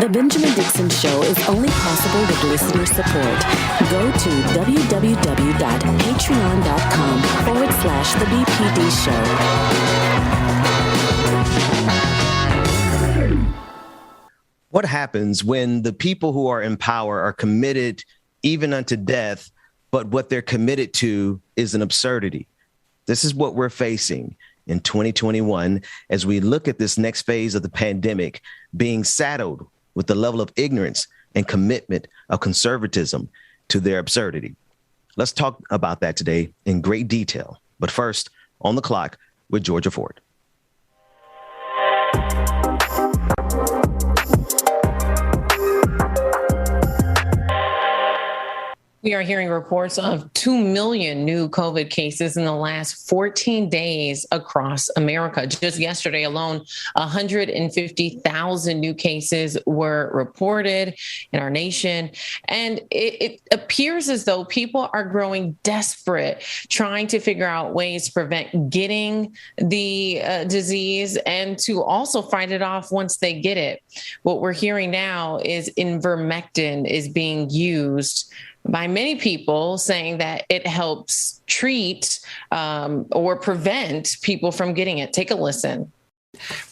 The Benjamin Dixon Show is only possible with listener support. Go to www.patreon.com/The BPD Show. What happens when the people who are in power are committed even unto death, but what they're committed to is an absurdity? This is what we're facing in 2021 as we look at this next phase of the pandemic, being saddled with the level of ignorance and commitment of conservatism to their absurdity. Let's talk about that today in great detail. But first, on the clock with Georgia Ford. We are hearing reports of 2 million new COVID cases in the last 14 days across America. Just yesterday alone, 150,000 new cases were reported in our nation. And it appears as though people are growing desperate, trying to figure out ways to prevent getting the disease and to also fight it off once they get it. What we're hearing now is ivermectin is being used by many people, saying that it helps treat or prevent people from getting it. Take a listen.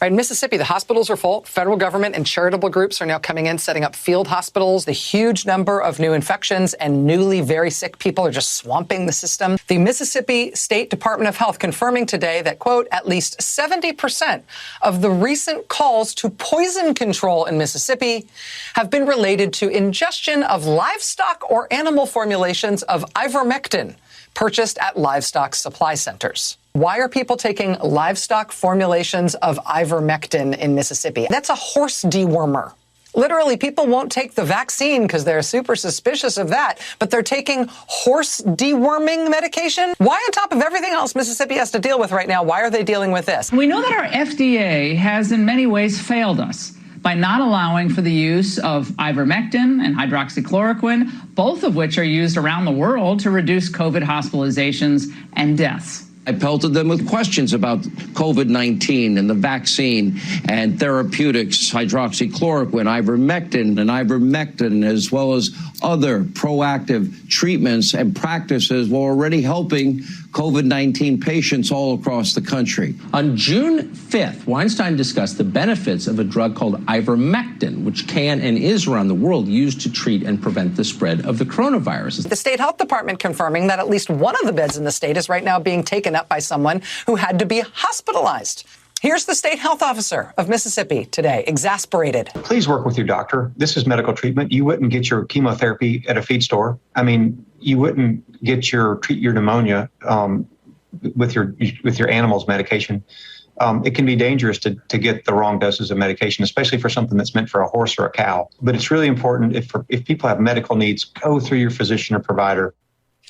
Right, in Mississippi, the hospitals are full. Federal government and charitable groups are now coming in, setting up field hospitals. The huge number of new infections and newly very sick people are just swamping the system. The Mississippi State Department of Health confirming today that, quote, at least 70% of the recent calls to poison control in Mississippi have been related to ingestion of livestock or animal formulations of ivermectin purchased at livestock supply centers. Why are people taking livestock formulations of ivermectin in Mississippi? That's a horse dewormer. Literally, people won't take the vaccine because they're super suspicious of that, but they're taking horse deworming medication. Why, on top of everything else Mississippi has to deal with right now, why are they dealing with this? We know that our FDA has in many ways failed us by not allowing for the use of ivermectin and hydroxychloroquine, both of which are used around the world to reduce COVID hospitalizations and deaths. I pelted them with questions about COVID-19 and the vaccine and therapeutics, hydroxychloroquine, ivermectin, as well as other proactive treatments and practices were already helping COVID-19 patients all across the country. On June 5th, Weinstein discussed the benefits of a drug called ivermectin, which can and is around the world used to treat and prevent the spread of the coronavirus. The state health department confirming that at least one of the beds in the state is right now being taken up by someone who had to be hospitalized. Here's the state health officer of Mississippi today, exasperated. Please work with your doctor. This is medical treatment. You wouldn't get your chemotherapy at a feed store. I mean, you wouldn't get treat your pneumonia with your animal's medication. It can be dangerous to get the wrong doses of medication, especially for something that's meant for a horse or a cow. But it's really important if people have medical needs, go through your physician or provider.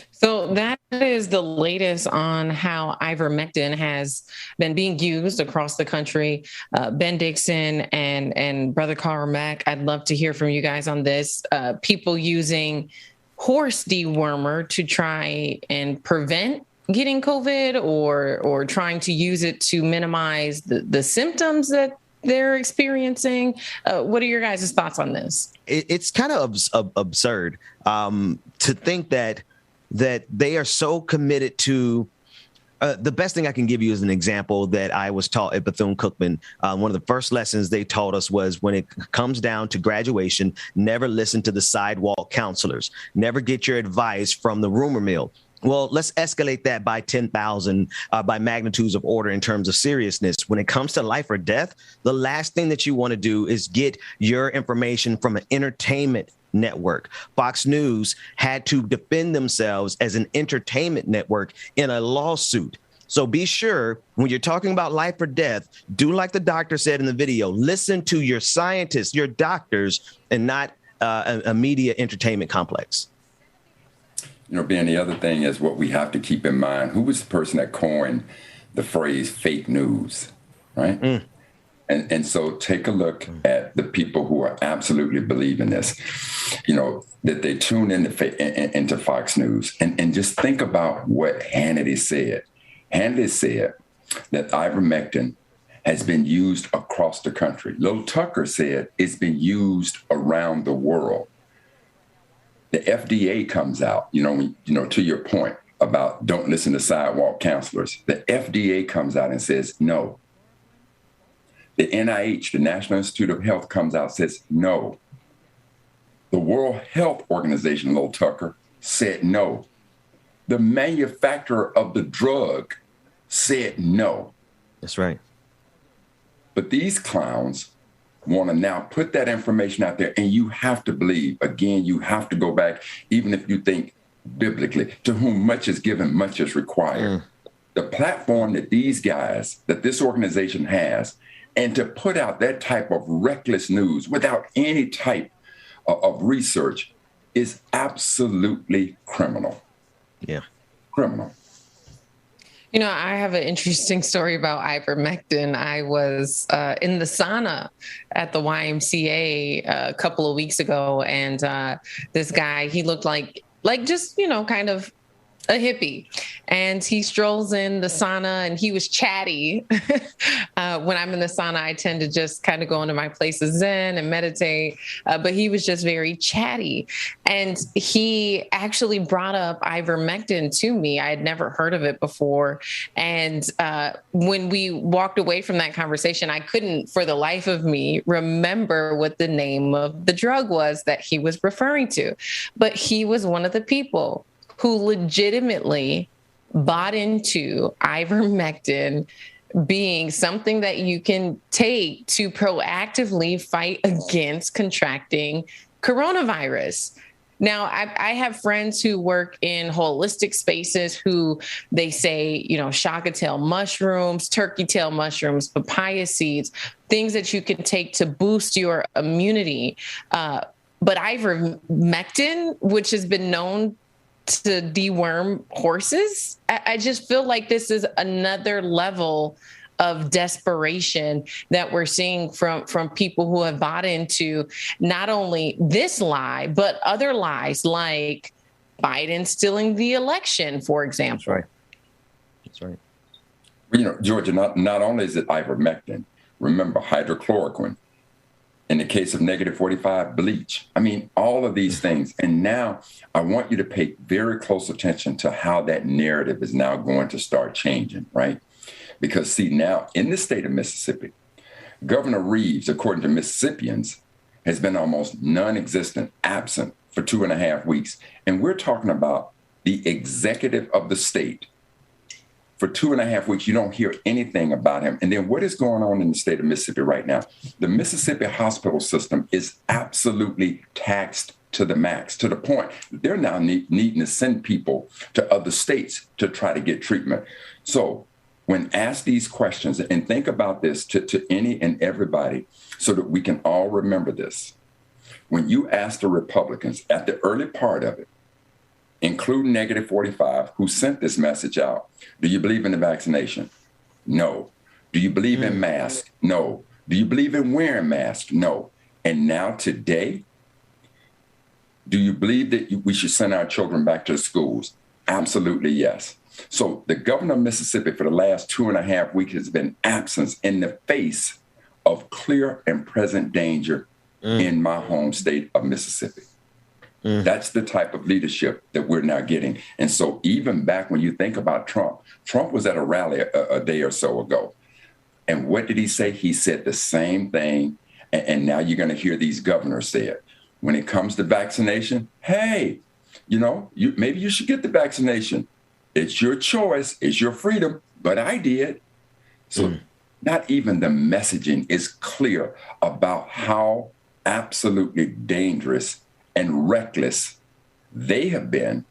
So that is the latest on how ivermectin has been being used across the country. Ben Dixon and Brother Carmack, I'd love to hear from you guys on this. People using horse dewormer to try and prevent getting COVID or trying to use it to minimize the symptoms that they're experiencing. What are your guys' thoughts on this? It's kind of absurd to think that they are so committed to the best thing I can give you is an example that I was taught at Bethune-Cookman. One of the first lessons they taught us was when it comes down to graduation, never listen to the sidewalk counselors. Never get your advice from the rumor mill. Well, let's escalate that by 10,000 by magnitudes of order in terms of seriousness. When it comes to life or death, the last thing that you want to do is get your information from an entertainment network. Fox News had to defend themselves as an entertainment network in a lawsuit. So be sure when you're talking about life or death, do like the doctor said in the video, listen to your scientists, your doctors, and not a media entertainment complex. You know, Ben, the other thing is what we have to keep in mind. Who was the person that coined the phrase fake news, right? And so take a look at the people who are absolutely believing this, you know, that they tune into Fox News and just think about what Hannity said. Hannity said that ivermectin has been used across the country. Little Tucker said it's been used around the world. The FDA comes out, to your point about don't listen to sidewalk counselors. The FDA comes out and says no. The NIH, the National Institute of Health, comes out and says no. The World Health Organization, Little Tucker, said no. The manufacturer of the drug said no. That's right. But these clowns want to now put that information out there, and you have to believe, again, you have to go back, even if you think biblically, to whom much is given, much is required. The platform that these guys, that this organization has, and to put out that type of reckless news without any type of research is absolutely criminal. Yeah. Criminal. I have an interesting story about ivermectin. I was in the sauna at the YMCA a couple of weeks ago, and this guy, he looked like just, kind of a hippie. And he strolls in the sauna, and he was chatty. When I'm in the sauna, I tend to just kind of go into my place of Zen and meditate. But he was just very chatty. And he actually brought up ivermectin to me. I had never heard of it before. And when we walked away from that conversation, I couldn't, for the life of me, remember what the name of the drug was that he was referring to. But he was one of the people who legitimately bought into ivermectin being something that you can take to proactively fight against contracting coronavirus. Now, I have friends who work in holistic spaces who they say, shaka tail mushrooms, turkey tail mushrooms, papaya seeds, things that you can take to boost your immunity. But ivermectin, which has been known to deworm horses, I just feel like this is another level of desperation that we're seeing from people who have bought into not only this lie, but other lies like Biden stealing the election, for example. That's right. Georgia, not only is it ivermectin, remember hydrochloroquine. In the case of -45, bleach. I mean, all of these things. And now I want you to pay very close attention to how that narrative is now going to start changing, right? Because see, now in the state of Mississippi, Governor Reeves, according to Mississippians, has been almost non-existent, absent for 2.5 weeks. And we're talking about the executive of the state. For 2.5 weeks, you don't hear anything about him. And then what is going on in the state of Mississippi right now? The Mississippi hospital system is absolutely taxed to the max, to the point that they're now needing to send people to other states to try to get treatment. So when asked these questions, and think about this to any and everybody so that we can all remember this. When you ask the Republicans at the early part of it, including -45, who sent this message out, do you believe in the vaccination? No. Do you believe in masks? No. Do you believe in wearing masks? No. And now today, do you believe that we should send our children back to the schools? Absolutely yes. So the governor of Mississippi for the last 2.5 weeks has been absent in the face of clear and present danger in my home state of Mississippi. That's the type of leadership that we're now getting. And so even back when you think about Trump was at a rally a day or so ago. And what did he say? He said the same thing. And now you're going to hear these governors say it. When it comes to vaccination, hey, maybe you should get the vaccination. It's your choice. It's your freedom. But I did. So not even the messaging is clear about how absolutely dangerous and reckless they have been,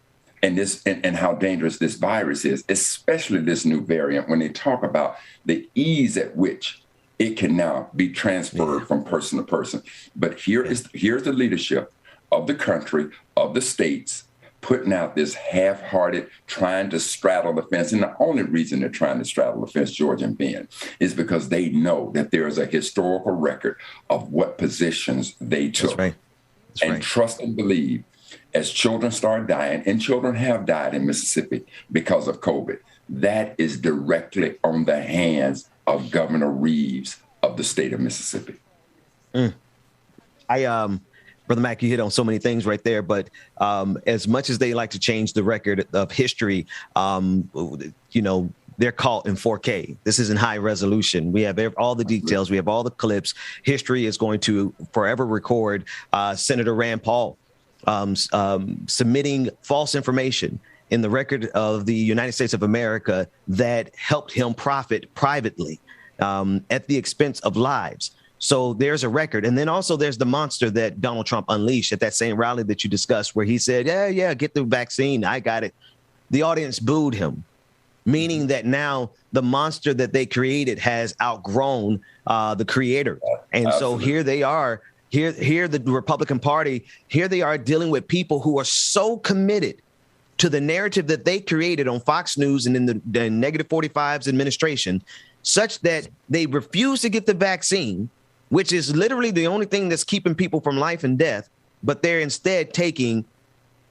and how dangerous this virus is, especially this new variant, when they talk about the ease at which it can now be transferred from person to person. But here's the leadership of the country, of the states, putting out this half-hearted, trying to straddle the fence. And the only reason they're trying to straddle the fence, George and Ben, is because they know that there is a historical record of what positions they took. That's right. And trust and believe, as children start dying, and children have died in Mississippi because of COVID, that is directly on the hands of Governor Reeves of the state of Mississippi. Brother Mac, you hit on so many things right there, but as much as they like to change the record of history, they're caught in 4K. This is in high resolution. We have all the details. We have all the clips. History is going to forever record Senator Rand Paul submitting false information in the record of the United States of America that helped him profit privately at the expense of lives. So there's a record. And then also there's the monster that Donald Trump unleashed at that same rally that you discussed, where he said, yeah, get the vaccine. I got it. The audience booed him, meaning that now the monster that they created has outgrown the creator. And Absolutely. So here they are, here the Republican Party, here they are dealing with people who are so committed to the narrative that they created on Fox News and in the negative 45's administration, such that they refuse to get the vaccine, which is literally the only thing that's keeping people from life and death, but they're instead taking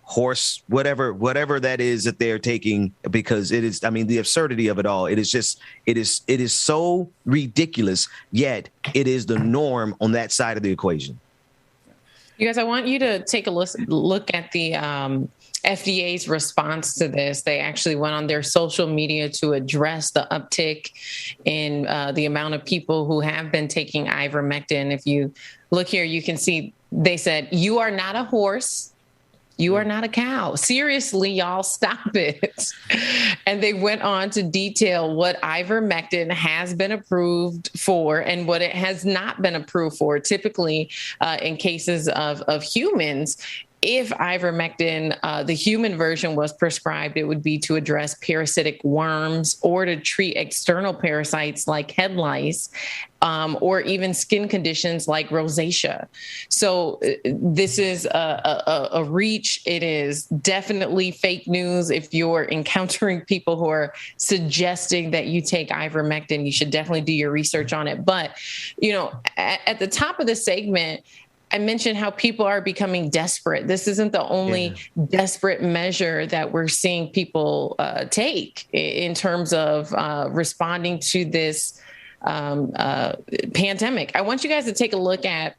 horse, whatever that is that they're taking, because it is, the absurdity of it all. It is so ridiculous, yet it is the norm on that side of the equation. You guys, I want you to take a look at the FDA's response to this. They actually went on their social media to address the uptick in the amount of people who have been taking ivermectin. If you look here, you can see they said, "You are not a horse. You are not a cow. Seriously, y'all, stop it." And they went on to detail what ivermectin has been approved for and what it has not been approved for. Typically, in cases of humans, if ivermectin, the human version, was prescribed, it would be to address parasitic worms or to treat external parasites like head lice, or even skin conditions like rosacea. So this is a reach. It is definitely fake news. If you're encountering people who are suggesting that you take ivermectin, you should definitely do your research on it. But, at the top of the segment, I mentioned how people are becoming desperate. This isn't the only desperate measure that we're seeing people take in terms of responding to this pandemic. I want you guys to take a look at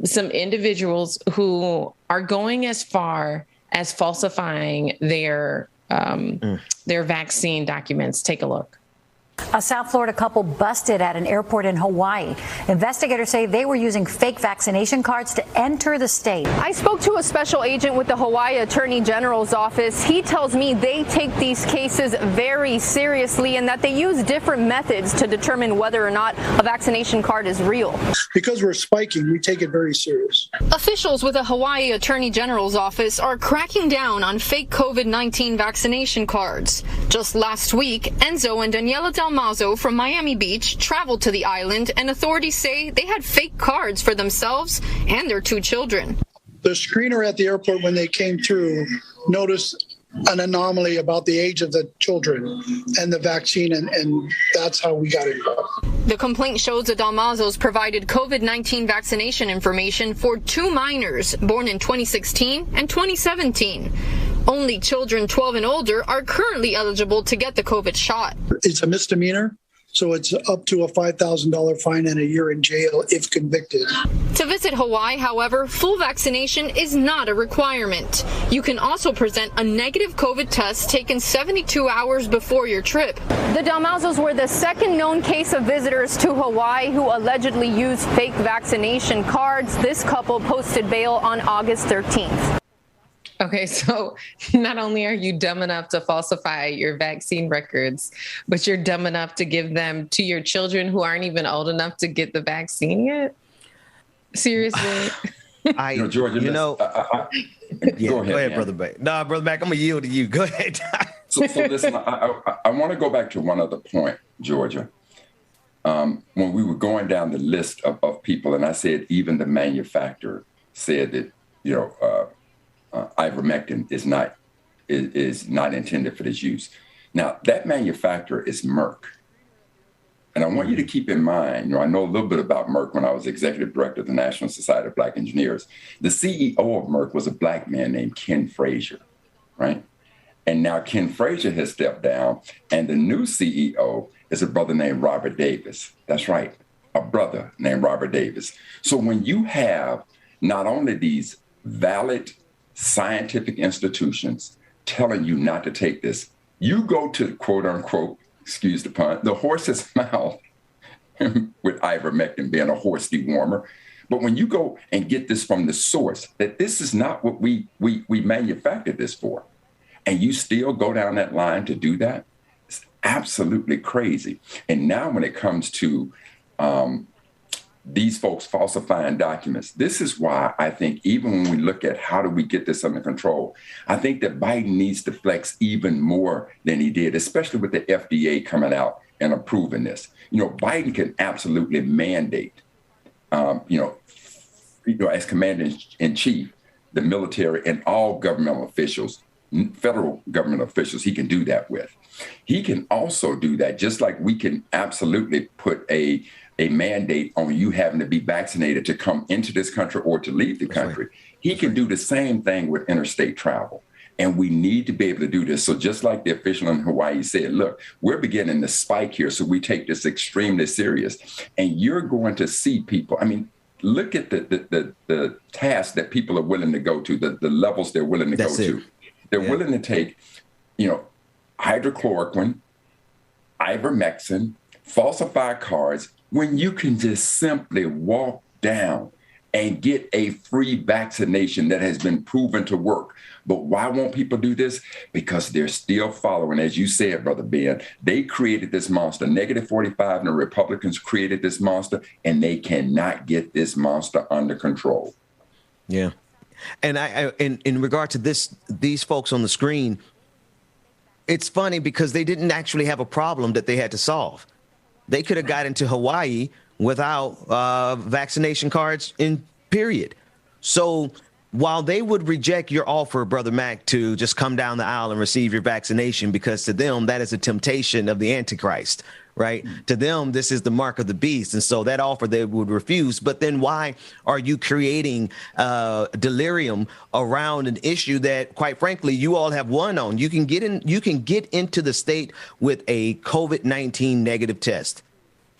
some individuals who are going as far as falsifying their vaccine documents. Take a look. A South Florida couple busted at an airport in Hawaii. Investigators say they were using fake vaccination cards to enter the state. I spoke to a special agent with the Hawaii Attorney General's office. He tells me they take these cases very seriously and that they use different methods to determine whether or not a vaccination card is real. Because we're spiking, we take it very serious. Officials with the Hawaii Attorney General's office are cracking down on fake COVID-19 vaccination cards. Just last week, Enzo and Daniela Dalmazo from Miami Beach traveled to the island, and authorities say they had fake cards for themselves and their 2 children. The screener at the airport, when they came through, noticed an anomaly about the age of the children and the vaccine, and that's how we got involved. The complaint shows the Dalmazos provided COVID-19 vaccination information for 2 minors born in 2016 and 2017. Only children 12 and older are currently eligible to get the COVID shot. It's a misdemeanor, so it's up to a $5,000 fine and a year in jail if convicted. To visit Hawaii, however, full vaccination is not a requirement. You can also present a negative COVID test taken 72 hours before your trip. The Dalmazos were the second known case of visitors to Hawaii who allegedly used fake vaccination cards. This couple posted bail on August 13th. Okay, so not only are you dumb enough to falsify your vaccine records, but you're dumb enough to give them to your children who aren't even old enough to get the vaccine yet? Seriously? Georgia, go ahead, Brother Mac. No, Brother Mac, I'm going to yield to you. Go ahead. so listen, I want to go back to one other point, Georgia. When we were going down the list of people, and I said even the manufacturer said that, ivermectin is not intended for this use. Now, that manufacturer is Merck. And I want you to keep in mind, I know a little bit about Merck when I was executive director of the National Society of Black Engineers. The CEO of Merck was a Black man named Ken Frazier, right? And now Ken Frazier has stepped down, and the new CEO is a brother named Robert Davis. That's right, a brother named Robert Davis. So when you have not only these valid scientific institutions telling you not to take this, you go to quote unquote, excuse the pun, the horse's mouth with ivermectin being a horse dewormer. But when you go and get this from the source, that this is not what we manufactured this for, and you still go down that line to do that, it's absolutely crazy. And now when it comes to these folks falsifying documents, this is why I think even when we look at how do we get this under control, I think that Biden needs to flex even more than he did, especially with the FDA coming out and approving this. Biden can absolutely mandate, as commander-in-chief, the military and all governmental officials, federal government officials, he can do that with. He can also do that, just like we can absolutely put a mandate on you having to be vaccinated to come into this country or to leave the country. Right. He can do the same thing with interstate travel. And we need to be able to do this. So just like the official in Hawaii said, look, we're beginning to spike here, so we take this extremely serious. And you're going to see people, look at the tasks that people are willing to go to, the levels they're willing to go to. They're willing to take, hydrochloroquine, ivermectin, falsify cards, when you can just simply walk down and get a free vaccination that has been proven to work. But why won't people do this? Because they're still following, as you said, Brother Ben, they created this monster. Negative 45 and the Republicans created this monster, and they cannot get this monster under control. Yeah. And in regard to these folks on the screen, it's funny because they didn't actually have a problem that they had to solve. They could have got into Hawaii without vaccination cards in period. So while they would reject your offer, Brother Mac, to just come down the aisle and receive your vaccination, because to them, that is a temptation of the Antichrist, right? To them, this is the mark of the beast. And so that offer they would refuse. But then why are you creating delirium around an issue that, quite frankly, you all have won on? You can get into the state with a COVID-19 negative test.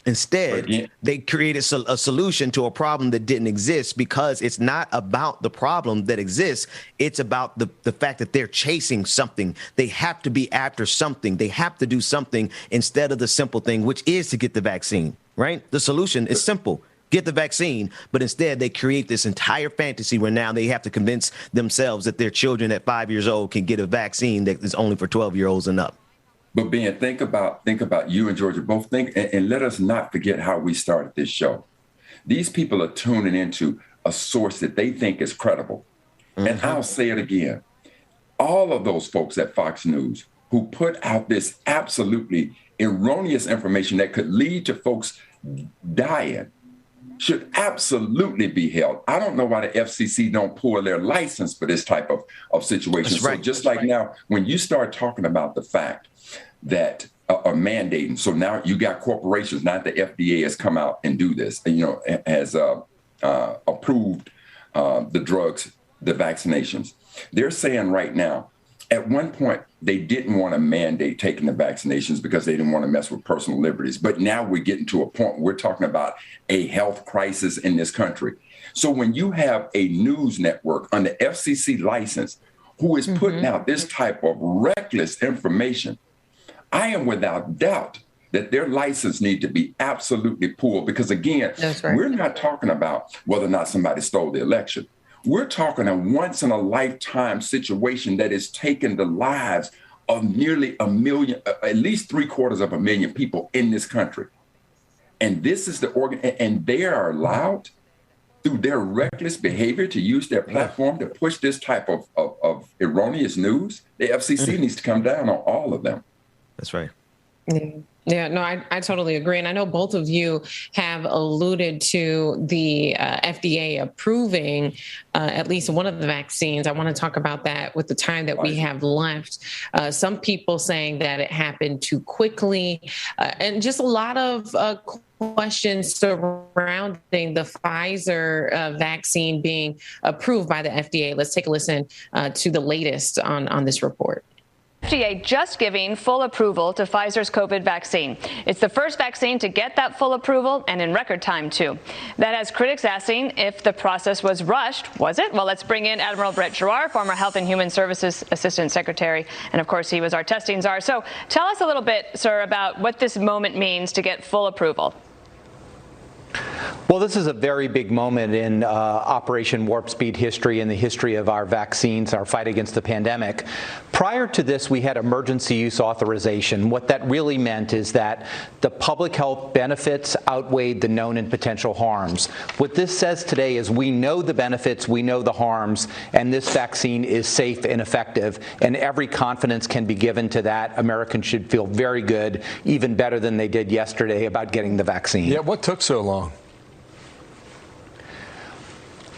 Instead, they created a solution to a problem that didn't exist, because it's not about the problem that exists. It's about the fact that they're chasing something. They have to be after something. They have to do something instead of the simple thing, which is to get the vaccine, right? The solution is simple. Get the vaccine. But instead, they create this entire fantasy where now they have to convince themselves that their children at 5 years old can get a vaccine that is only for 12-year-olds and up. But Ben, think about you and Georgia both and let us not forget how we started this show. These people are tuning into a source that they think is credible. Mm-hmm. And I'll say it again. All of those folks at Fox News who put out this absolutely erroneous information that could lead to folks dying should absolutely be held. I don't know why the FCC don't pull their license for this type of situation. That's right. So just like now, when you start talking about the fact that are mandating. So now you got corporations, not the FDA, has come out and do this, and, has approved the drugs, the vaccinations. They're saying right now, at one point, they didn't want to mandate taking the vaccinations because they didn't want to mess with personal liberties. But now we're getting to a point where we're talking about a health crisis in this country. So when you have a news network on the FCC license who is putting out this type of reckless information, I am without doubt that their license need to be absolutely pulled, because, again, we're not talking about whether or not somebody stole the election. We're talking a once-in-a-lifetime situation that is taking the lives of nearly 1 million, at least 750,000 people in this country. And this is the organ, and they are allowed, through their reckless behavior, to use their platform to push this type of erroneous news. The FCC needs to come down on all of them. That's right. Yeah, no, I totally agree. And I know both of you have alluded to the FDA approving at least one of the vaccines. I want to talk about that with the time that we have left. Some people saying that it happened too quickly, and just a lot of questions surrounding the Pfizer vaccine being approved by the FDA. Let's take a listen to the latest on this report. FDA just giving full approval to Pfizer's COVID vaccine. It's the first vaccine to get that full approval, and in record time, too. That has critics asking if the process was rushed. Was it? Well, let's bring in Admiral Brett Giroir, former Health and Human Services Assistant Secretary, and of course, he was our testing czar. So tell us a little bit, sir, about what this moment means to get full approval. Well, this is a very big moment in Operation Warp Speed history, in the history of our vaccines, our fight against the pandemic. Prior to this, we had emergency use authorization. What that really meant is that the public health benefits outweighed the known and potential harms. What this says today is we know the benefits, we know the harms, and this vaccine is safe and effective, and every confidence can be given to that. Americans should feel very good, even better than they did yesterday, about getting the vaccine. Yeah, what took so long?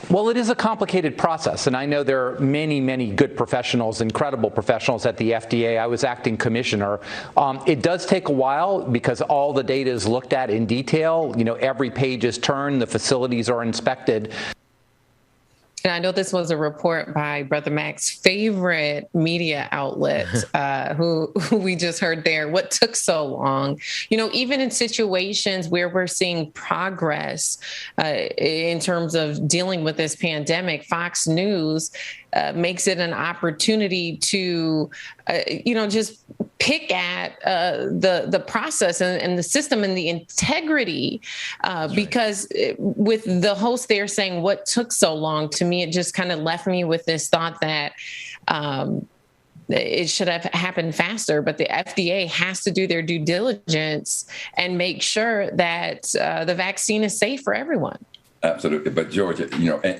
Well, it is a complicated process, and I know there are many, many good professionals, incredible professionals at the FDA. I was acting commissioner. It does take a while because all the data is looked at in detail. You know, every page is turned, the facilities are inspected. And I know this was a report by Brother Mac's favorite media outlet, who we just heard there. What took so long? You know, even in situations where we're seeing progress in terms of dealing with this pandemic, Fox News makes it an opportunity to, just pick at the process and the system and the integrity, because with the host there saying what took so long, to me, it just kind of left me with this thought that it should have happened faster, but the FDA has to do their due diligence and make sure that the vaccine is safe for everyone. Absolutely. But Georgia,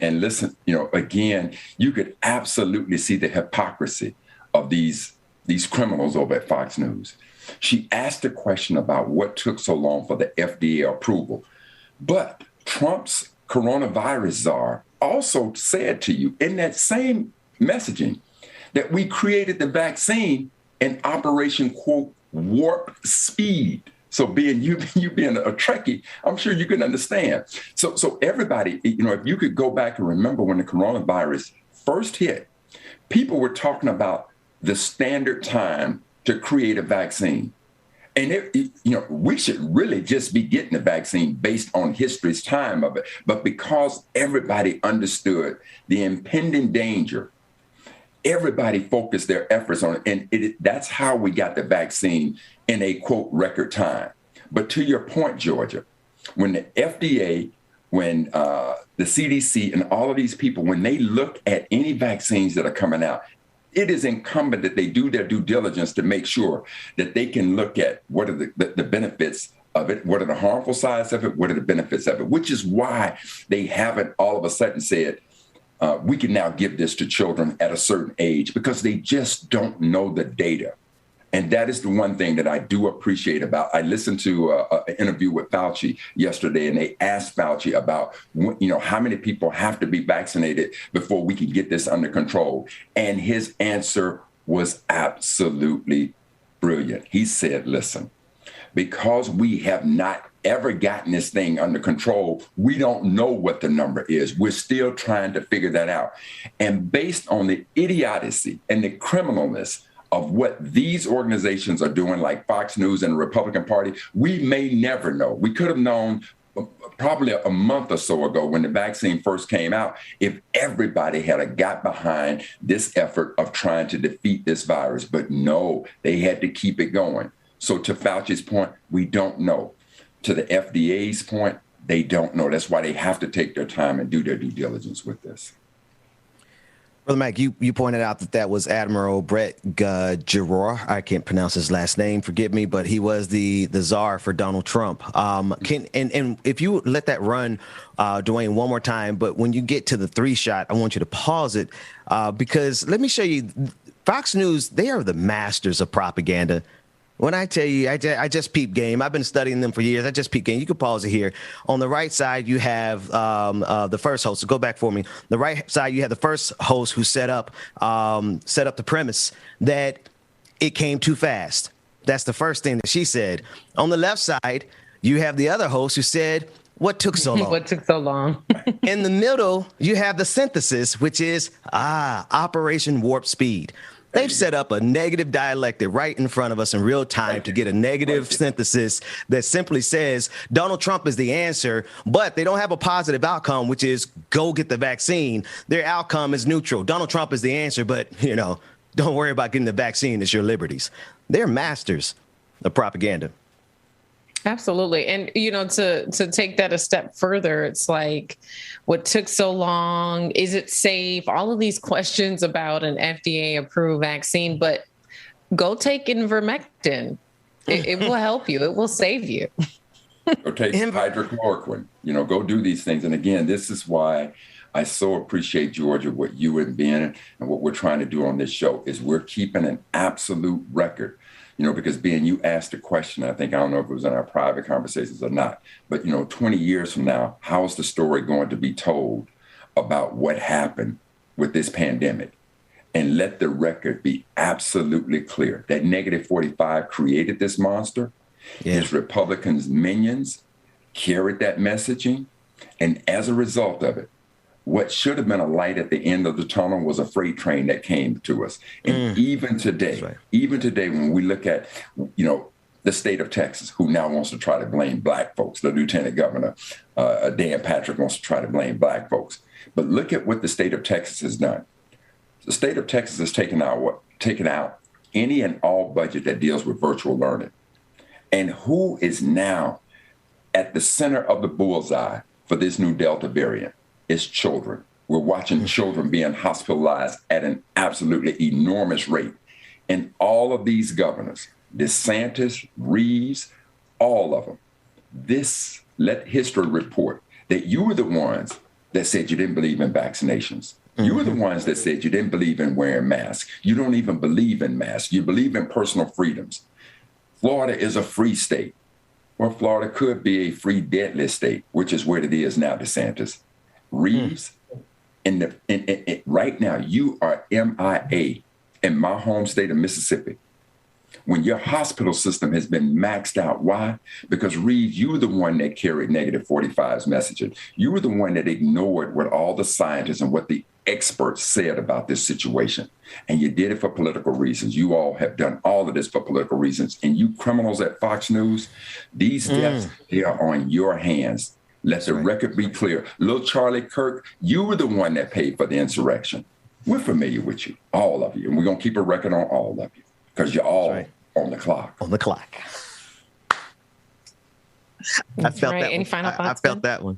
and listen, again, you could absolutely see the hypocrisy of these criminals over at Fox News. She asked a question about what took so long for the FDA approval. But Trump's coronavirus czar also said to you in that same messaging that we created the vaccine in Operation, quote, warp speed. So being you being a Trekkie, I'm sure you can understand. So everybody, if you could go back and remember when the coronavirus first hit, people were talking about the standard time to create a vaccine. And we should really just be getting the vaccine based on history's time of it. But because everybody understood the impending danger, everybody focused their efforts on it. And that's how we got the vaccine in a, quote, record time. But to your point, Georgia, when the FDA, when the CDC and all of these people, when they look at any vaccines that are coming out, it is incumbent that they do their due diligence to make sure that they can look at what are the benefits of it, what are the harmful sides of it, what are the benefits of it, which is why they haven't all of a sudden said, we can now give this to children at a certain age, because they just don't know the data. And that is the one thing that I do appreciate about. I listened to an interview with Fauci yesterday, and they asked Fauci about, how many people have to be vaccinated before we can get this under control. And his answer was absolutely brilliant. He said, listen, because we have not ever gotten this thing under control, we don't know what the number is. We're still trying to figure that out. And based on the idiocy and the criminalness of what these organizations are doing, like Fox News and the Republican Party, we may never know. We could have known probably a month or so ago when the vaccine first came out, if everybody had got behind this effort of trying to defeat this virus. But no, they had to keep it going. So to Fauci's point, we don't know. To the FDA's point, they don't know. That's why they have to take their time and do their due diligence with this. Brother Mac, you pointed out that was Admiral Brett Giroir. I can't pronounce his last name, forgive me, but he was the czar for Donald Trump. And if you let that run, Dwayne, one more time, but when you get to the 3-shot, I want you to pause it because let me show you, Fox News, they are the masters of propaganda. When I tell you, I just peep game. I've been studying them for years. I just peep game. You can pause it here. On the right side, you have the first host. So go back for me. The right side, you have the first host who set up the premise that it came too fast. That's the first thing that she said. On the left side, you have the other host who said, what took so long? What took so long? In the middle, you have the synthesis, which is Operation Warp Speed. They've set up a negative dialectic right in front of us in real time to get a negative synthesis that simply says Donald Trump is the answer, but they don't have a positive outcome, which is go get the vaccine. Their outcome is neutral. Donald Trump is the answer, but, don't worry about getting the vaccine. It's your liberties. They're masters of propaganda. Absolutely. And, to take that a step further, it's like, what took so long? Is it safe? All of these questions about an FDA approved vaccine, but go take ivermectin. It will help you. It will save you. Go take hydrochloroquine, go do these things. And again, this is why I so appreciate, Georgia, what you and Ben and what we're trying to do on this show is we're keeping an absolute record. Because Ben, you asked a question, I don't know if it was in our private conversations or not, but 20 years from now, how is the story going to be told about what happened with this pandemic? And let the record be absolutely clear that -45 created this monster. Yeah. His Republicans' minions carried that messaging. And as a result of it, what should have been a light at the end of the tunnel was a freight train that came to us. And even today, when we look at, the state of Texas, who now wants to try to blame black folks, the Lieutenant Governor, Dan Patrick, wants to try to blame black folks. But look at what the state of Texas has done. The state of Texas has taken out any and all budget that deals with virtual learning. And who is now at the center of the bullseye for this new Delta variant? Is children. We're watching children being hospitalized at an absolutely enormous rate. And all of these governors, DeSantis, Reeves, all of them, let history report that you were the ones that said you didn't believe in vaccinations. You were the ones that said you didn't believe in wearing masks. You don't even believe in masks. You believe in personal freedoms. Florida is a free state. Well, Florida could be a free deadly state, which is where it is now, DeSantis. Reeves, right now, you are MIA in my home state of Mississippi. When your hospital system has been maxed out. Why? Because Reeves, you were the one that carried -45's messaging. You were the one that ignored what all the scientists and what the experts said about this situation. And you did it for political reasons. You all have done all of this for political reasons. And you criminals at Fox News, these deaths, they are on your hands. Let the record be clear. Little Charlie Kirk, you were the one that paid for the insurrection. We're familiar with you, all of you. And we're going to keep a record on all of you because you're all on the clock. On the clock. I felt that. Any final thoughts? I felt that one.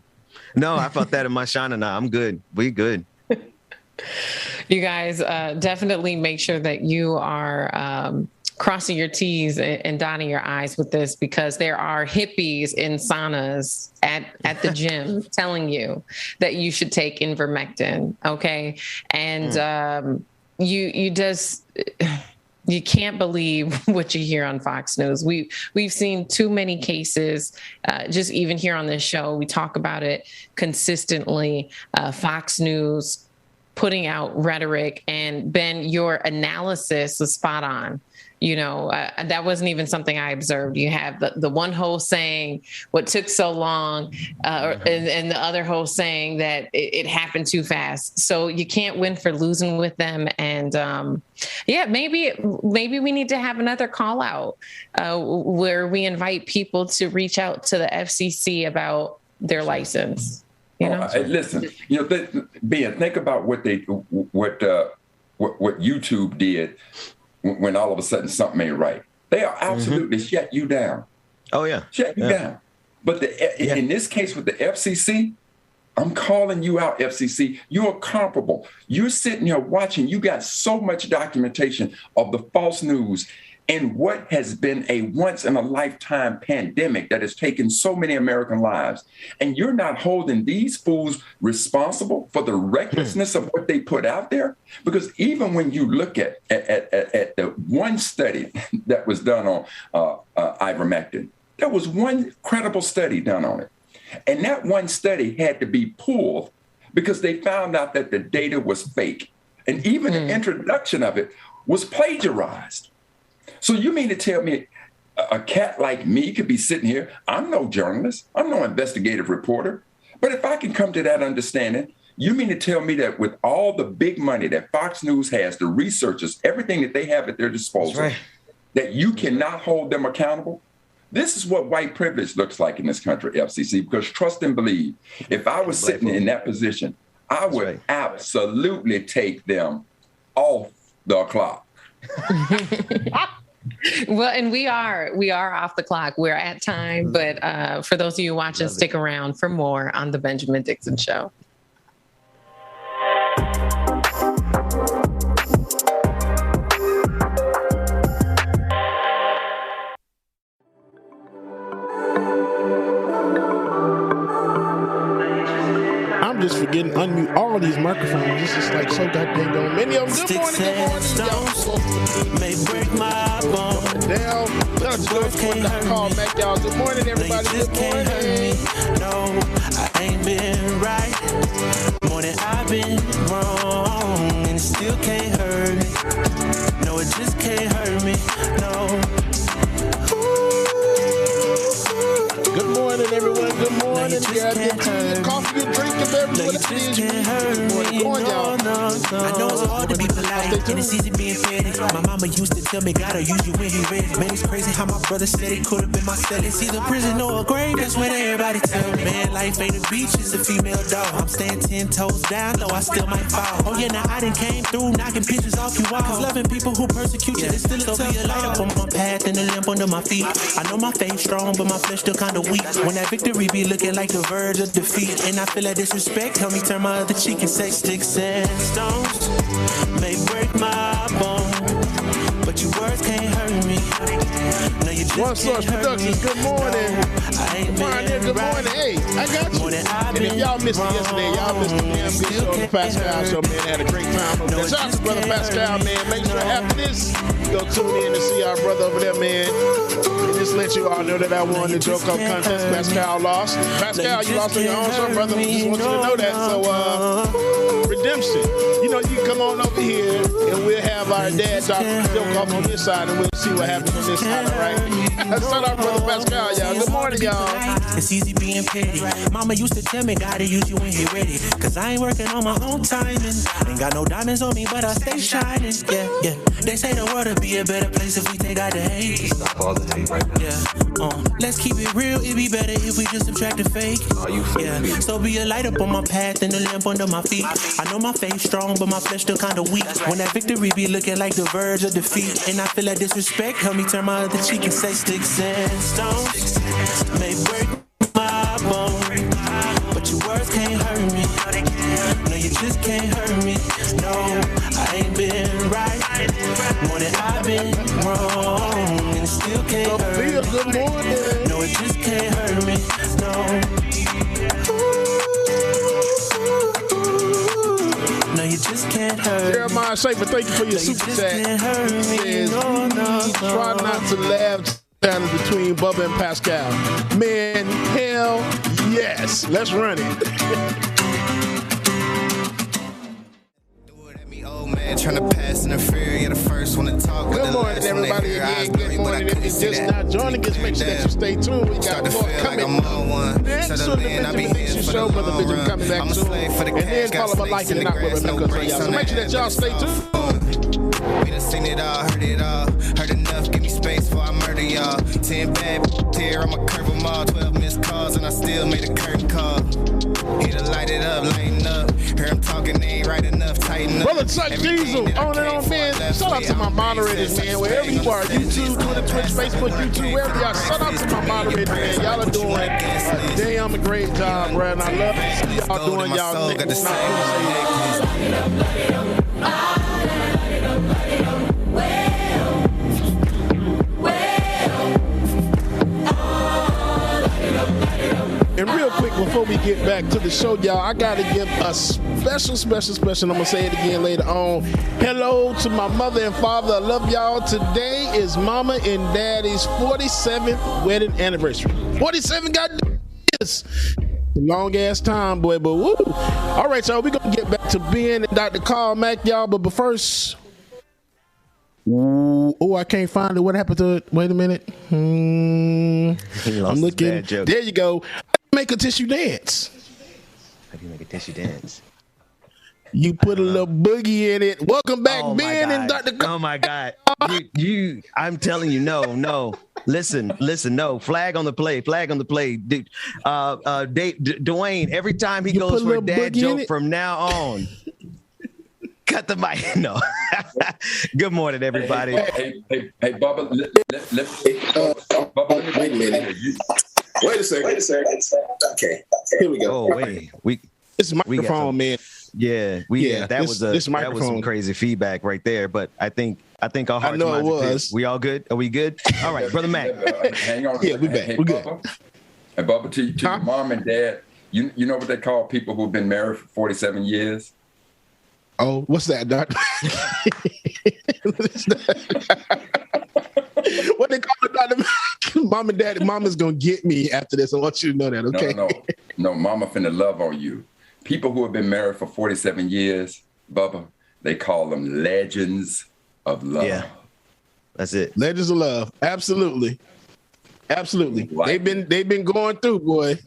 No, I felt that in my shine and I'm good. We good. You guys definitely make sure that you are crossing your T's and dotting your I's with this, because there are hippies in saunas at the gym telling you that you should take ivermectin. Okay. And you can't believe what you hear on Fox News. We've seen too many cases, just even here on this show. We talk about it consistently. Fox News putting out rhetoric, and Ben, your analysis was spot on. That wasn't even something I observed. You have the one host saying what took so long, and the other host saying that it happened too fast. So you can't win for losing with them. And maybe we need to have another call out where we invite people to reach out to the FCC about their license. Listen, Ben, think about what YouTube did when all of a sudden something ain't right. They are absolutely shut you down. Oh, yeah. Shut you down. But in this case with the FCC, I'm calling you out, FCC. You're comparable. You're sitting here watching. You got so much documentation of the false news and what has been a once-in-a-lifetime pandemic that has taken so many American lives. And you're not holding these fools responsible for the recklessness of what they put out there? Because even when you look at the one study that was done on ivermectin, there was one credible study done on it. And that one study had to be pulled because they found out that the data was fake. And even the introduction of it was plagiarized. So you mean to tell me a cat like me could be sitting here? I'm no journalist. I'm no investigative reporter. But if I can come to that understanding You mean to tell me that with all the big money that Fox News has, the researchers, everything that they have at their disposal, that you cannot hold them accountable? This is what white privilege looks like in this country, FCC, because trust and believe, if I was sitting in that position, I would absolutely take them off the clock. Well, and we are off the clock. We're at time, but for those of you watching, stick around for more on the Benjamin Dixon Show. I'm just forgetting unmute all of these microphones. This is like so goddamn going. Many of them. Good morning. May break my bones. Down. Mac, y'all. Good morning, everybody. Good morning. No, I ain't been right. More than I've been wrong, and it still can't hurt me. No, it just can't hurt me. No. Good morning, everyone. Good morning. Grab your tea, your coffee, your drink, your beverage, whatever it is. Good morning. Go on, y'all. I know it's hard to be polite, and it's easy being petty. My mama used to tell me, gotta use you when he ready. Man, it's crazy how my brother said it could have been my cell. It's either prison or a grave. That's what everybody tell me. Man, life ain't a beach, it's a female dog. I'm staying 10 toes down, though I still might fall. Oh yeah, now I done came through, knocking pictures off you walls. Cause loving people who persecute you, it's still a tough be a light up on my path and a lamp under my feet. I know my faith strong, but my flesh still kinda weak. When that victory be looking like the verge of defeat, and I feel that disrespect, help me turn my other cheek and say sticks and stones may break my bone, but your words can't hurt me. No, you just One Source Productions, good morning. Good morning. Hey, I got you. And if y'all missed it yesterday, y'all missed the damn good show on the Pascal Show, man. Had a great time over there. Shout out to Brother Pascal, man. Make sure after this, go tune in to see our brother over there, man. And just let you all know that I won the joke up contest. Pascal lost. Pascal, you lost on your own show, brother. We just want you to know that. So, redemption. You know, you can come on over here and we'll have our dad Dr. joke off on this side and we'll see what happens on this side, all right? Shout out Brother Pascal, y'all. Good morning, y'all. It's easy being petty. Mama used to tell me, gotta use you when you're ready. Cause I ain't working on my own timing. Ain't got no diamonds on me, but I stay shining. Yeah. They say the world would be a better place if we take out the hate. Stop all the hate right now. Yeah. Let's keep it real. It'd be better if we just subtract the fake. Yeah. So be a light up on my path and a lamp under my feet. I know my faith strong, but my flesh still kinda weak. When that victory be looking like the verge of defeat, and I feel that disrespect, help me turn my other cheek and say sticks and stones may break my bone, but your words can't hurt me. No, you just can't hurt me. No, I ain't been right. More than I've been wrong, and it still can't hurt me. No, it just can't hurt me. No, you just can't hurt. Jeremiah Schaefer, thank you for your super chat. Says, try not to laugh between Bubba and Pascal. Man, hell yes. Let's run it. Man, trying to pass in the fear, you're the first one to talk. Good morning, everybody. Again, good morning. If you're just not joining us, make sure that you stay tuned. We got more coming. Next on the Benjamin Dixon Show, Brother Benjamin coming back soon. And then follow my life and not with Rebecca. So make sure that y'all stay tuned. We done seen it all, heard enough, give me space before I murder y'all. 10 bad here, I'ma curve them all. 12 missed calls and I still made a curtain call. Need to light it up, lighten up. Hear him talking, they ain't right enough, tighten up. Brother Chuck Diesel, on and on, man. Shout out to my moderators, man. Wherever you are, YouTube, Twitter, Twitch, Facebook, YouTube, wherever you are. Shout out to my moderators, man. Y'all are doing a damn great job, bro. And I love to see y'all doing y'all things. And real quick, before we get back to the show, y'all, I got to give a special, I'm going to say it again later on. Hello to my mother and father. I love y'all. Today is Mama and Daddy's 47th wedding anniversary. 47, goddamn. Long ass time, boy, but woo. All right, y'all, we're going to get back to Ben and Dr. Carl Mack, y'all, but first... Oh, I can't find it. What happened to it? Wait a minute. I'm looking. There you go. Make a tissue dance. How do you make a tissue dance? You put a little boogie in it. Welcome back, Ben and Dr. Oh my God. I'm telling you, no. Listen, no. Flag on the play. Dude, Dwayne, every time he goes for a dad joke from now on, cut the mic. No. Good morning, everybody. Hey, Bubba, Bubba, wait a minute. Wait a second. Okay, here we go. Oh, wait. It's a microphone, man. That was some crazy feedback right there. But I think our hearts. I know it was. We all good? Are we good? All right, Brother Mac. Hang on. Yeah, we back. Hey, We're good. And Bubba, to your mom and dad, you know what they call people who've been married for 47 years? Oh, what's that, Doc? What they call it, Dr. Mac? Mom and Daddy, Mama's gonna get me after this. I want you to know that, okay? No, Mama finna love on you. People who have been married for 47 years, Bubba, they call them legends of love. Yeah, that's it. Legends of love, absolutely. Like they've been going through, boy.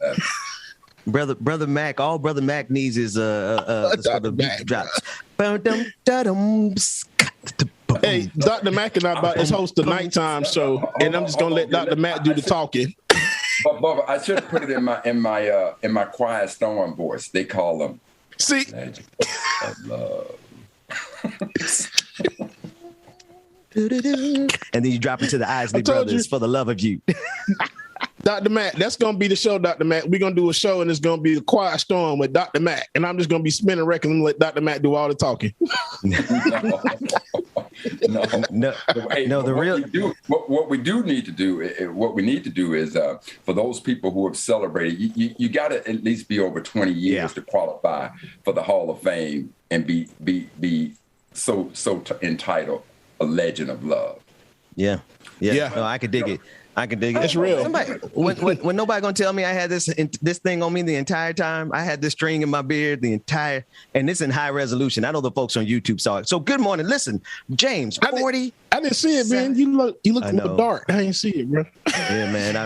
Brother Mac, all Brother Mac needs is the beat drops. Hey, Dr. Mac and I about to host the nighttime show, and I'm just gonna let Dr. Mac do the talking. But Bubba, I should have put it in my quiet storm voice. They call them legends of love. And then you drop into the Isley Brothers for the love of you. Dr. Mac, that's going to be the show, Dr. Mac. We're going to do a show, and it's going to be the Quiet Storm with Dr. Mac. And I'm just going to be spinning records and let Dr. Mac do all the talking. What we need to do is for those people who have celebrated, you got to at least be over 20 years to qualify for the Hall of Fame and be so entitled a legend of love. Yeah. No, I could dig it. It's real. When nobody gonna tell me I had this thing on me the entire time, I had this string in my beard and it's in high resolution. I know the folks on YouTube saw it. So good morning. Listen, James, 40. I didn't see it, man. You look a little dark. I didn't see it, bro. Yeah, man.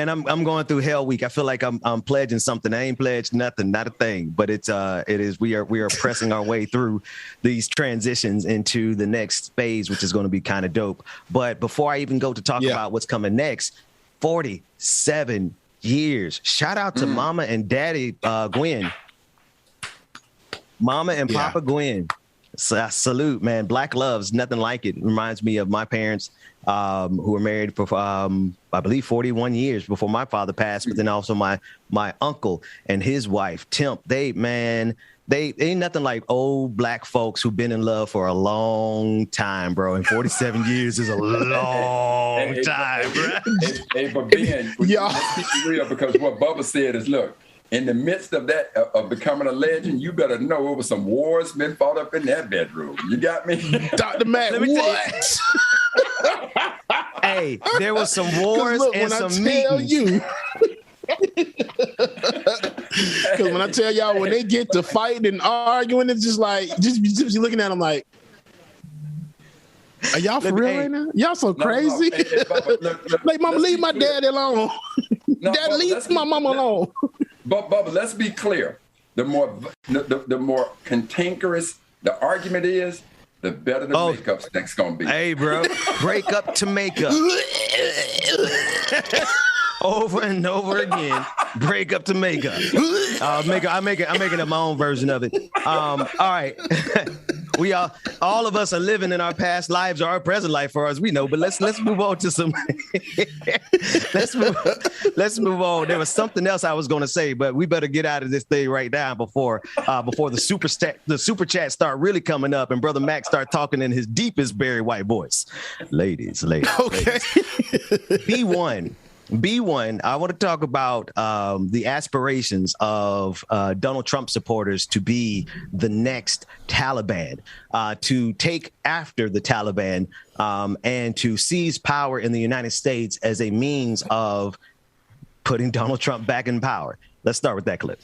I'm going through hell week. I feel like I'm pledging something. I ain't pledged nothing, not a thing. But it is. We are pressing our way through these transitions into the next phase, which is going to be kind of dope. But before I even go to talk about what's coming next, 47 years. Shout out to Mama and Daddy Gwen. Mama and Papa Gwen. Salute, man. Black love's nothing like it. Reminds me of my parents who were married for, I believe, 41 years before my father passed. But then also my uncle and his wife, Temp. They ain't nothing like old Black folks who've been in love for a long time, bro. And 47 years is a long time, bro. Hey, but Ben, let's keep it real, because what Bubba said is, look, in the midst of that, of becoming a legend, you better know it was some wars been fought up in that bedroom. You got me? Dr. Mac, what? Hey, there was some wars and some meetings. Because when I tell y'all, when they get to fighting and arguing, it's just like, just looking at them like, are y'all for real right now? Y'all so crazy. Hey, look, like, Mama, leave my daddy alone. Dad, leave my mama alone. But Bubba, let's be clear. The more cantankerous the argument is, the better the makeup stack's gonna be. Hey, bro, break up to makeup. Over and over again, break up to makeup. I'm making up my own version of it. All right. We all of us are living in our past lives or our present life for us. We know, but let's move on to some. let's move on. There was something else I was going to say, but we better get out of this thing right now before the super chat start really coming up and Brother Mac start talking in his deepest Barry White voice. Ladies. Okay. B1, I want to talk about the aspirations of Donald Trump supporters to be the next Taliban, to take after the Taliban and to seize power in the United States as a means of putting Donald Trump back in power. Let's start with that clip.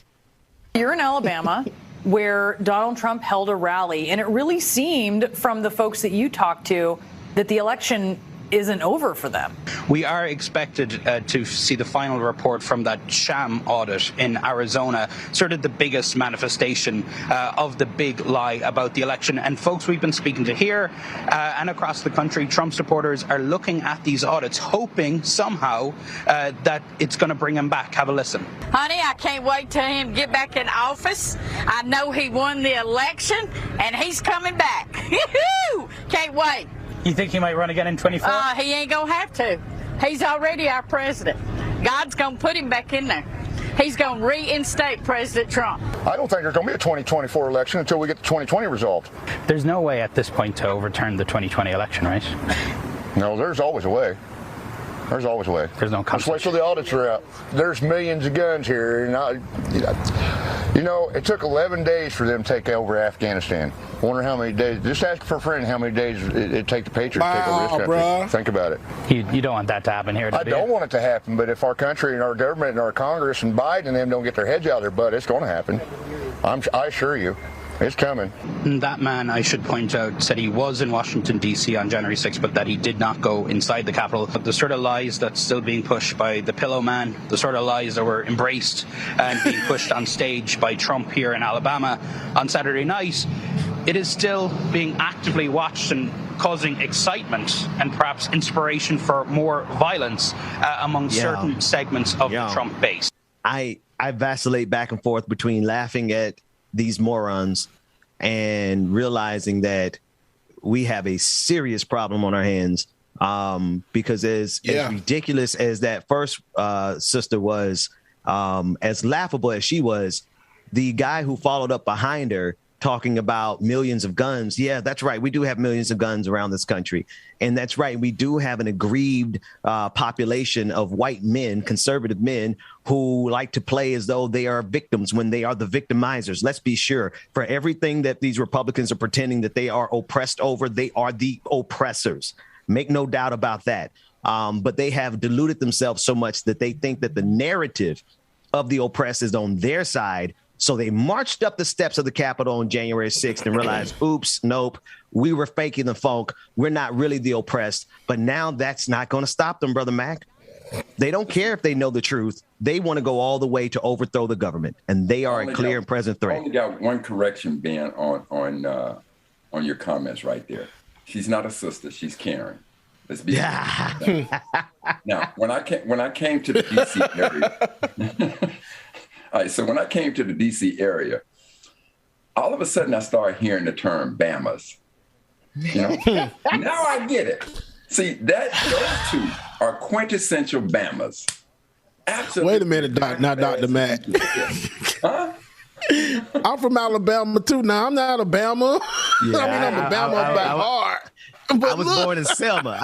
You're in Alabama, where Donald Trump held a rally, and it really seemed from the folks that you talked to that the election isn't over for them. We are expected to see the final report from that sham audit in Arizona, sort of the biggest manifestation of the big lie about the election. And folks we've been speaking to here and across the country, Trump supporters are looking at these audits, hoping somehow that it's going to bring him back. Have a listen. Honey, I can't wait till him get back in office. I know he won the election, and he's coming back. Can't wait. You think he might run again in 24? He ain't gonna have to. He's already our president. God's gonna put him back in there. He's gonna reinstate President Trump. I don't think there's gonna be a 2024 election until we get the 2020 resolved. There's no way at this point to overturn the 2020 election, right? No, there's always a way. There's always a way. There's no Let's wait till the audits are out. There's millions of guns here, and it took 11 days for them to take over Afghanistan. Wonder how many days. Just ask for a friend how many days it'd take the Patriots to take over this country. Bruh. Think about it. You don't want that to happen here, do you? I don't want it to happen, but if our country and our government and our Congress and Biden and them don't get their heads out of their butt, it's going to happen. I assure you. It's coming. That man, I should point out, said he was in Washington, D.C. on January 6th, but that he did not go inside the Capitol. The sort of lies that's still being pushed by the Pillow Man, the sort of lies that were embraced and being pushed on stage by Trump here in Alabama on Saturday night, it is still being actively watched and causing excitement and perhaps inspiration for more violence among certain segments of the Trump base. I vacillate back and forth between laughing at these morons and realizing that we have a serious problem on our hands, because as ridiculous as that first sister was, as laughable as she was, the guy who followed up behind her talking about millions of guns. Yeah, that's right. We do have millions of guns around this country. And that's right. We do have an aggrieved population of white men, conservative men, who like to play as though they are victims when they are the victimizers. Let's be sure, for everything that these Republicans are pretending that they are oppressed over, they are the oppressors. Make no doubt about that. But they have deluded themselves so much that they think that the narrative of the oppressed is on their side. So they marched up the steps of the Capitol on January 6th and realized, oops, nope, we were faking the funk. We're not really the oppressed. But now that's not going to stop them, Brother Mac. They don't care if they know the truth. They want to go all the way to overthrow the government. And they are a clear and present threat. I only got one correction, Ben, on your comments right there. She's not a sister. She's Karen. Let's be honest. Now, when I came to the D.C. area, all right, so when I came to the D.C. area, all of a sudden I started hearing the term Bamas. Now I get it. See, those two are quintessential Bamas. Absolutely. Wait a minute, not Dr. Matt. Huh? I'm from Alabama too. Now I'm not Alabama. Yeah, I'm Alabama by heart. But I was born in Selma.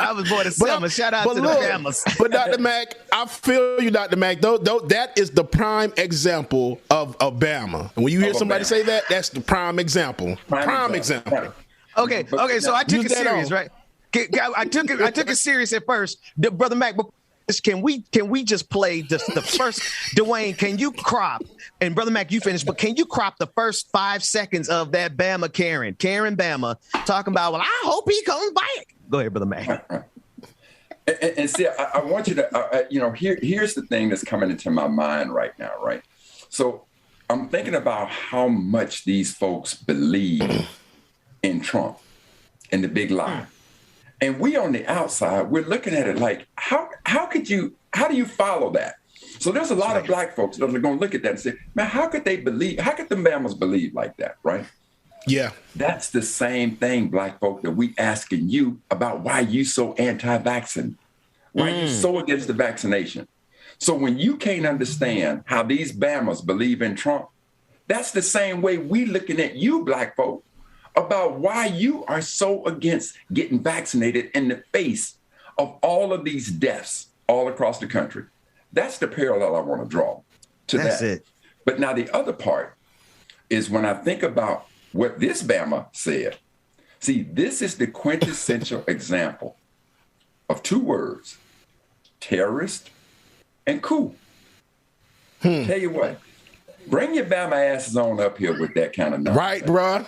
Shout out to the Bamas. But Dr. Mac, I feel you, Dr. Mac. Though that is the prime example of Bama. And when you hear somebody say that, that's the prime example. Prime example. Okay. So I took it serious, right? I took it serious at first, Brother Mac. Can we just play the first? Dwayne, can you crop? And Brother Mac, you finished, but can you crop the first 5 seconds of that Bama Karen Bama talking about? Well, I hope he comes back. Go ahead, Brother Mac. And see, I want you to, here's the thing that's coming into my mind right now, right? So I'm thinking about how much these folks believe in Trump and the big lie. And we on the outside, we're looking at it like, how do you follow that? So there's a lot of black folks that are going to look at that and say, man, how could the Bamas believe like that, right? Yeah. That's the same thing, black folk, that we asking you about why you so anti-vaccine, why you so against the vaccination. So when you can't understand how these Bamas believe in Trump, that's the same way we looking at you, black folk, about why you are so against getting vaccinated in the face of all of these deaths all across the country. That's the parallel I want to draw to that. That's it. But now the other part is when I think about what this Bama said. See, this is the quintessential example of two words, terrorist and coup. Tell you what, Bring your Bama asses on up here with that kind of nonsense. Right, bro.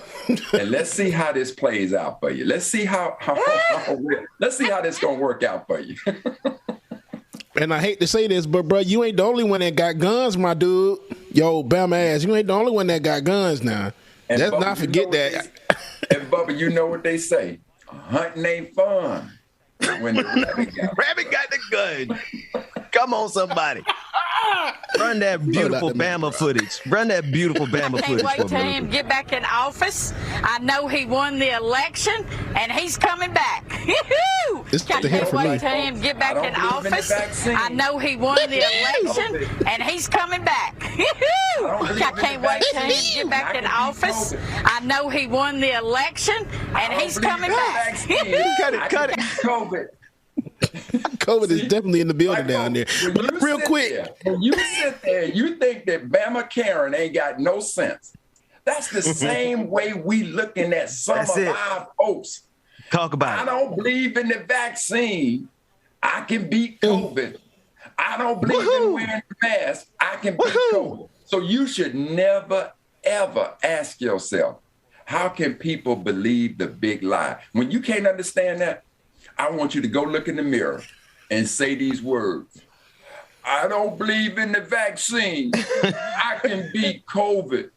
And let's see how this plays out for you. Let's see how let's see how this gonna work out for you. And I hate to say this, but bro, you ain't the only one that got guns, my dude. Yo, Bama ass, you ain't the only one that got guns now. And let's Bubba, not forget that. And Bubba, you know what they say? Hunting ain't fun. When the rabbit got the gun. Come on, somebody. Run that beautiful Bama footage. Run that beautiful Bama footage. I can't wait till him get back in office. I know he won the election, and he's coming back. Can't wait till him get back in office. I know he won the election, and he's coming back. I can't wait till him get back in office. I know he won the election, and he's coming back. Cut it. COVID is definitely in the building down there. But real quick. When you sit there, you think that Bama Karen ain't got no sense. That's the same way we looking at some of our folks. Talk about I don't believe in the vaccine. I can beat COVID. I don't believe in wearing the mask. I can beat COVID. So you should never, ever ask yourself, how can people believe the big lie? When you can't understand that, I want you to go look in the mirror and say these words. I don't believe in the vaccine. I can beat COVID.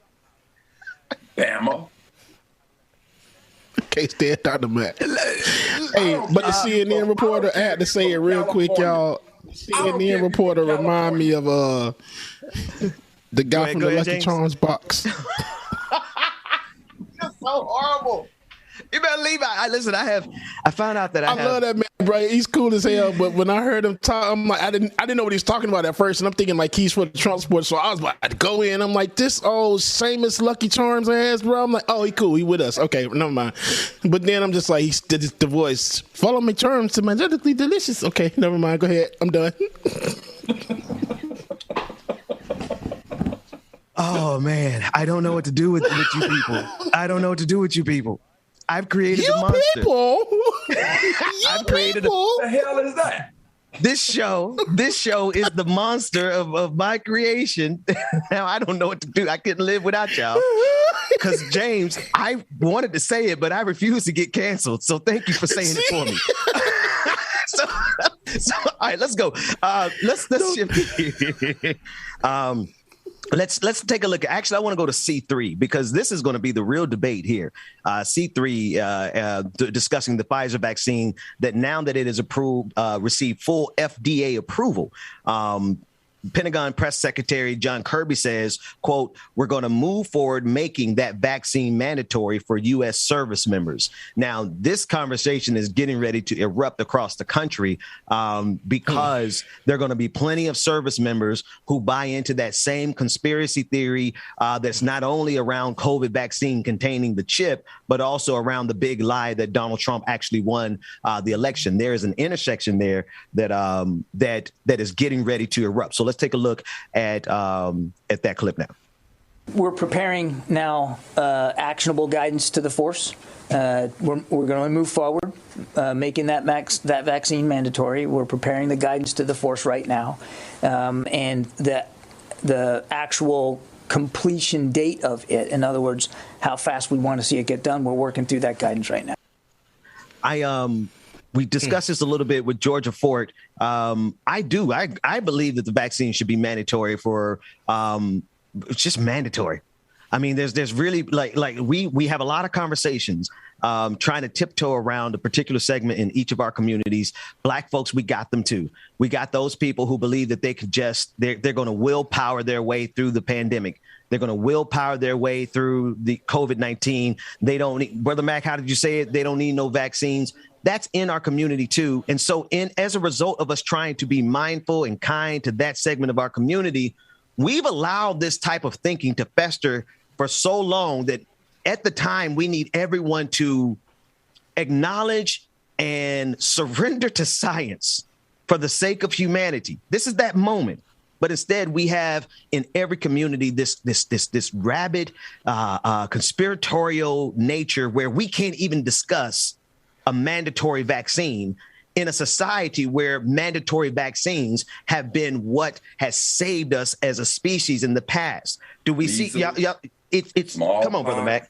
Bama. Can't stand Dr. Matt. Hey, but the CNN reporter, I had to say it real quick, y'all. CNN reporter remind me of the guy from the Lucky Charms box. You're so horrible. You better leave. Listen. I found out that I love that man, bro. He's cool as hell. But when I heard him talk, I'm like, I didn't know what he was talking about at first, and I'm thinking like he's for the Trump support. So I was like, I'd go in. I'm like, this old famous Lucky Charms ass, bro. I'm like, oh, he cool. He with us. Okay, never mind. But then I'm just like, he's the voice. Follow me, charms to magically delicious. Okay, never mind. Go ahead. I'm done. Oh man, I don't know what to do with you people. I don't know what to do with you people. I've created a monster. I've created what the hell is that? This show is the monster of my creation. Now I don't know what to do. I couldn't live without y'all. Because James, I wanted to say it, but I refused to get canceled. So thank you for saying it for me. So all right, let's go. Let's shift. Let's take a look. Actually, I want to go to C3 because this is going to be the real debate here. C3 discussing the Pfizer vaccine that now that it is approved, received full FDA approval. Pentagon Press Secretary John Kirby says, quote, we're going to move forward making that vaccine mandatory for U.S. service members. Now, this conversation is getting ready to erupt across the country because there are going to be plenty of service members who buy into that same conspiracy theory that's not only around COVID vaccine containing the chip, but also around the big lie that Donald Trump actually won the election. There is an intersection there that is getting ready to erupt. So let's take a look at that clip now. We're preparing now actionable guidance to the force. We're going to move forward, making that vaccine mandatory. We're preparing the guidance to the force right now, and the actual completion date of it. In other words, how fast we want to see it get done. We're working through that guidance right now. We discussed this a little bit with Georgia Fort. I believe that the vaccine should be mandatory for it's just mandatory. I mean, there's really like we have a lot of conversations trying to tiptoe around a particular segment in each of our communities. Black folks, we got them too. We got those people who believe that they could they're going to willpower their way through the pandemic. They're going to willpower their way through the COVID-19. They don't need, Brother Mac, how did you say it? They don't need no vaccines. That's in our community too. And so as a result of us trying to be mindful and kind to that segment of our community, we've allowed this type of thinking to fester for so long that at the time we need everyone to acknowledge and surrender to science for the sake of humanity. This is that moment. But instead, we have in every community this rabid conspiratorial nature where we can't even discuss a mandatory vaccine. in a society where mandatory vaccines have been what has saved us as a species in the past. Do we see? It's come on, Brother Mac.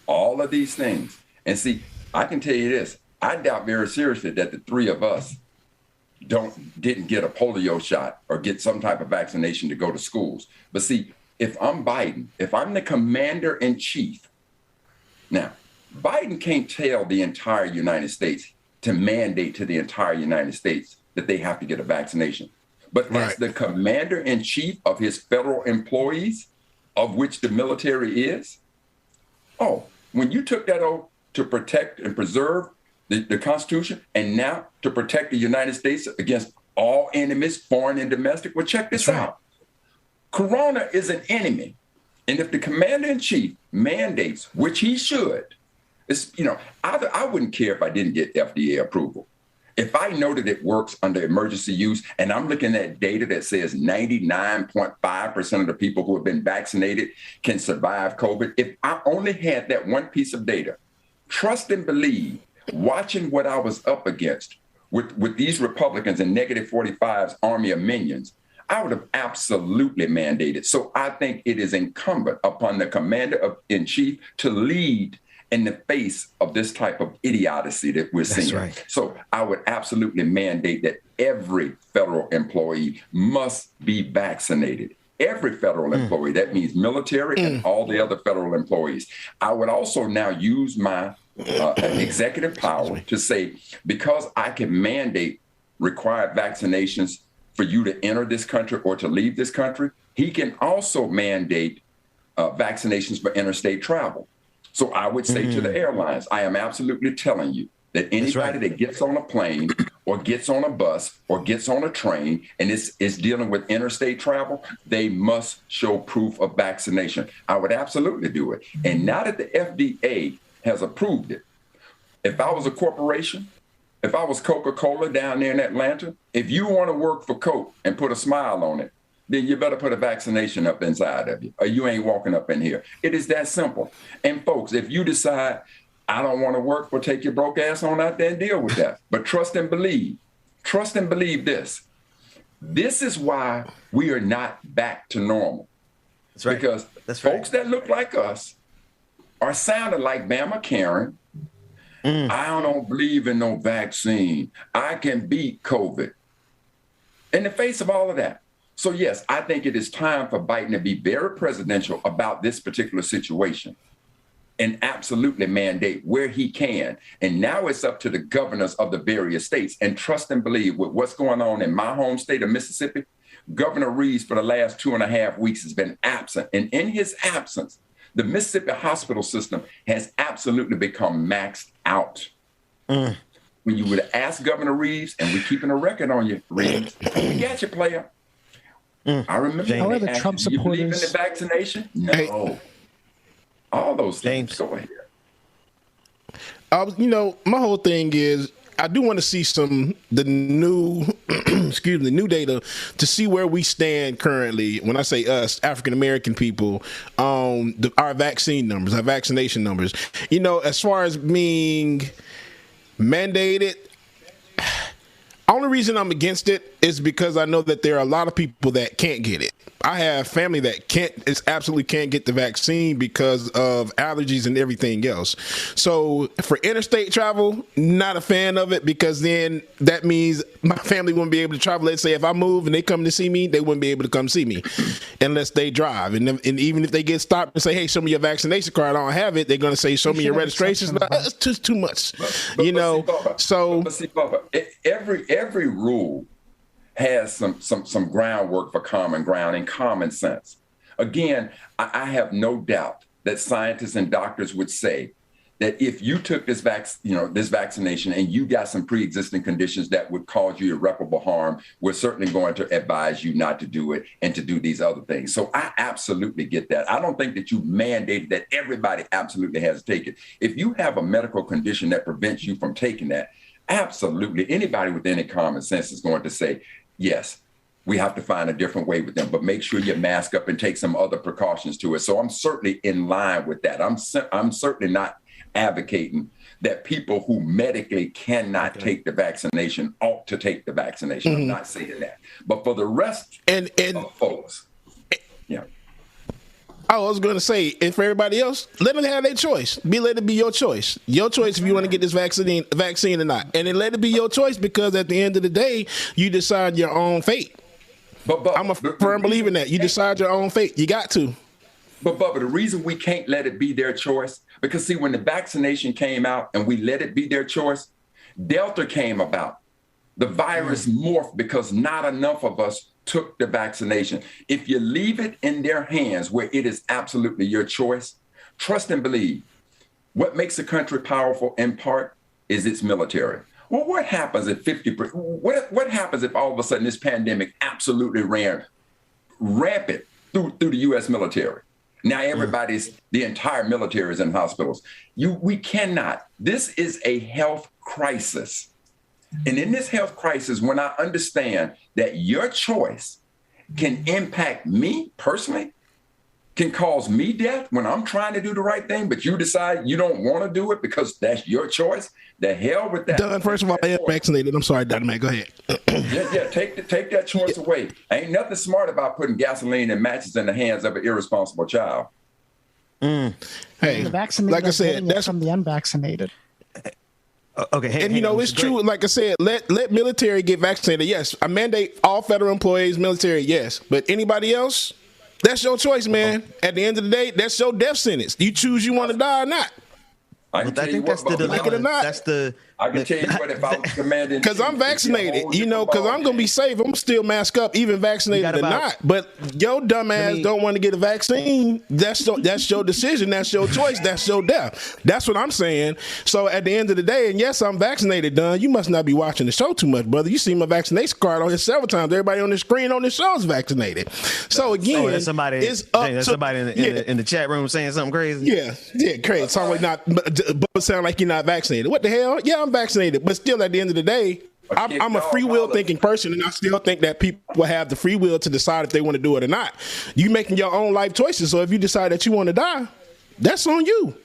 All of these things. And see, I can tell you this. I doubt very seriously that the three of us didn't get a polio shot or get some type of vaccination to go to schools. But see, if I'm Biden, if I'm the commander in chief, now, Biden can't tell the entire United States to mandate to the entire United States that they have to get a vaccination. But as the commander in chief of his federal employees, of which the military is, when you took that oath to protect and preserve the Constitution, and now to protect the United States against all enemies, foreign and domestic. Well, check this out. Corona is an enemy. And if the commander-in-chief mandates, which he should, I wouldn't care if I didn't get FDA approval. If I know that it works under emergency use, and I'm looking at data that says 99.5% of the people who have been vaccinated can survive COVID, if I only had that one piece of data, trust and believe, watching what I was up against with these Republicans and negative 45's army of minions, I would have absolutely mandated. So I think it is incumbent upon the commander-in-chief to lead in the face of this type of idiocy that we're seeing. Right. So I would absolutely mandate that every federal employee must be vaccinated. Every federal employee, that means military and all the other federal employees. I would also now use my executive power to say, because I can mandate required vaccinations for you to enter this country or to leave this country, he can also mandate vaccinations for interstate travel. So I would say to the airlines, I am absolutely telling you that anybody that gets on a plane or gets on a bus or gets on a train and is dealing with interstate travel, they must show proof of vaccination. I would absolutely do it. And now that the FDA has approved it, if I was a corporation, if I was Coca-Cola down there in Atlanta, if you want to work for Coke and put a smile on it, then you better put a vaccination up inside of you, or you ain't walking up in here. It is that simple. And folks, if you decide, I don't want to work, well, take your broke ass on out there and deal with that. But trust and believe this. This is why we are not back to normal. That's right. Because folks that look like us are sounding like Bama Karen. I don't believe in no vaccine. I can beat COVID. In the face of all of that. So yes, I think it is time for Biden to be very presidential about this particular situation and absolutely mandate where he can. And now it's up to the governors of the various states. And trust and believe, with what's going on in my home state of Mississippi, Governor Reeves for the last 2.5 weeks has been absent. And in his absence, the Mississippi hospital system has absolutely become maxed out. When you would ask Governor Reeves, and we're keeping a record on you, Reeves, we got you, player. I remember. However, Trump supporters. You believe in the vaccination? No. Hey. All those things. Go ahead. My whole thing is, I do want to see the new data to see where we stand currently. When I say us, African American people, our vaccine numbers, our vaccination numbers. As far as being mandated, only reason I'm against it is because I know that there are a lot of people that can't get it. I have family that absolutely can't get the vaccine because of allergies and everything else. So for interstate travel, not a fan of it, because then that means my family wouldn't be able to travel. Let's say if I move and they come to see me, they wouldn't be able to come see me unless they drive. And even if they get stopped and say, hey, show me your vaccination card, I don't have it, they're going to say, show me your registration. It's just too much, But see, Bubba, every rule has some groundwork for common ground and common sense. Again, I have no doubt that scientists and doctors would say that if you took this vaccination and you got some pre-existing conditions that would cause you irreparable harm, we're certainly going to advise you not to do it and to do these other things. So I absolutely get that. I don't think that you mandated that everybody absolutely has to take it. If you have a medical condition that prevents you from taking that, absolutely anybody with any common sense is going to say, yes, we have to find a different way with them, but make sure you mask up and take some other precautions to it. So I'm certainly in line with that. I'm certainly not advocating that people who medically cannot take the vaccination ought to take the vaccination. I'm not saying that. But for the rest of folks, yeah. I was going to say, and for everybody else, let them have their choice. Let it be your choice. Your choice if you want to get this vaccine or not. And then let it be your choice, because at the end of the day, you decide your own fate. But I'm a firm believer in that. You decide your own fate. You got to. But Bubba, the reason we can't let it be their choice, because see, when the vaccination came out and we let it be their choice, Delta came about. The virus morphed because not enough of us took the vaccination. If you leave it in their hands where it is absolutely your choice, trust and believe. What makes a country powerful in part is its military. Well, what happens if 50%? What happens if all of a sudden this pandemic absolutely ran rampant through the U.S. military? Now the entire military is in hospitals. We cannot. This is a health crisis. And in this health crisis, when I understand that your choice can impact me personally, can cause me death when I'm trying to do the right thing, but you decide you don't want to do it because that's your choice, the hell with that. Dunn, first of all, I am vaccinated. I'm sorry, Dunn, man. Go ahead. Take that choice away. Ain't nothing smart about putting gasoline and matches in the hands of an irresponsible child. Hey, the vaccinated, like I said, that's from the unvaccinated. Okay, and it's true. Like I said, let military get vaccinated. Yes, I mandate all federal employees, military. Yes, but anybody else, that's your choice, man. At the end of the day, that's your death sentence. You choose you want to die or not. I think that's the dilemma. Like it or not. I can tell you what, if I was commanding, because I'm vaccinated, because I'm gonna be safe. I'm still mask up, even vaccinated or not. But your dumb ass don't want to get a vaccine. That's your decision. That's your choice. That's your death. That's what I'm saying. So at the end of the day, and yes, I'm vaccinated, Dunn. You must not be watching the show too much, brother. You see my vaccination card on here several times. Everybody on the screen on the show is vaccinated. So again, there's somebody in the chat room saying something crazy. Yeah, crazy. Sound like sound like you're not vaccinated. What the hell? Yeah, I'm vaccinated, but still, at the end of the day, I'm a free will thinking person, and I still think that people have the free will to decide if they want to do it or not. You making your own life choices, so if you decide that you want to die, that's on you.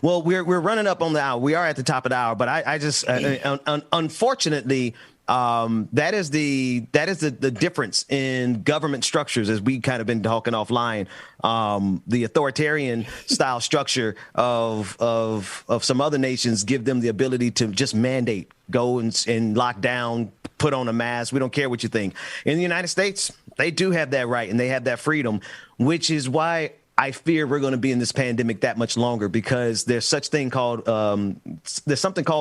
Well, we're running up on the hour. We are at the top of the hour, but I just unfortunately. That is the difference in government structures, as we kind of been talking offline. The authoritarian style structure of some other nations give them the ability to just mandate, go and lock down, put on a mask. We don't care what you think. In the United States, they do have that right and they have that freedom, which is why I fear we're going to be in this pandemic that much longer, because there's something called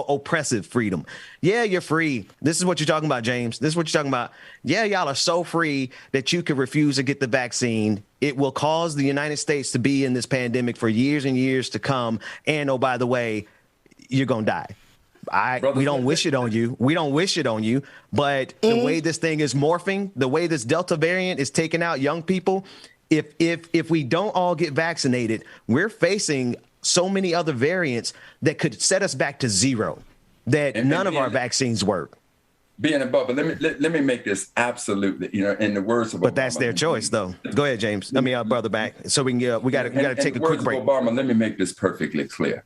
oppressive freedom. Yeah, you're free. This is what you're talking about, James. This is what you're talking about. Yeah, y'all are so free that you can refuse to get the vaccine. It will cause the United States to be in this pandemic for years and years to come. And oh, by the way, you're going to die. We don't wish it on you. We don't wish it on you. But the way this thing is morphing, the way this Delta variant is taking out young people, if we don't all get vaccinated, we're facing so many other variants that could set us back to zero, that none of our vaccines work. Being above, but let me make this absolutely, in the words of Obama. But that's their choice, though. Go ahead, James. Let me brother back so we can we got to take a quick break. Obama, let me make this perfectly clear.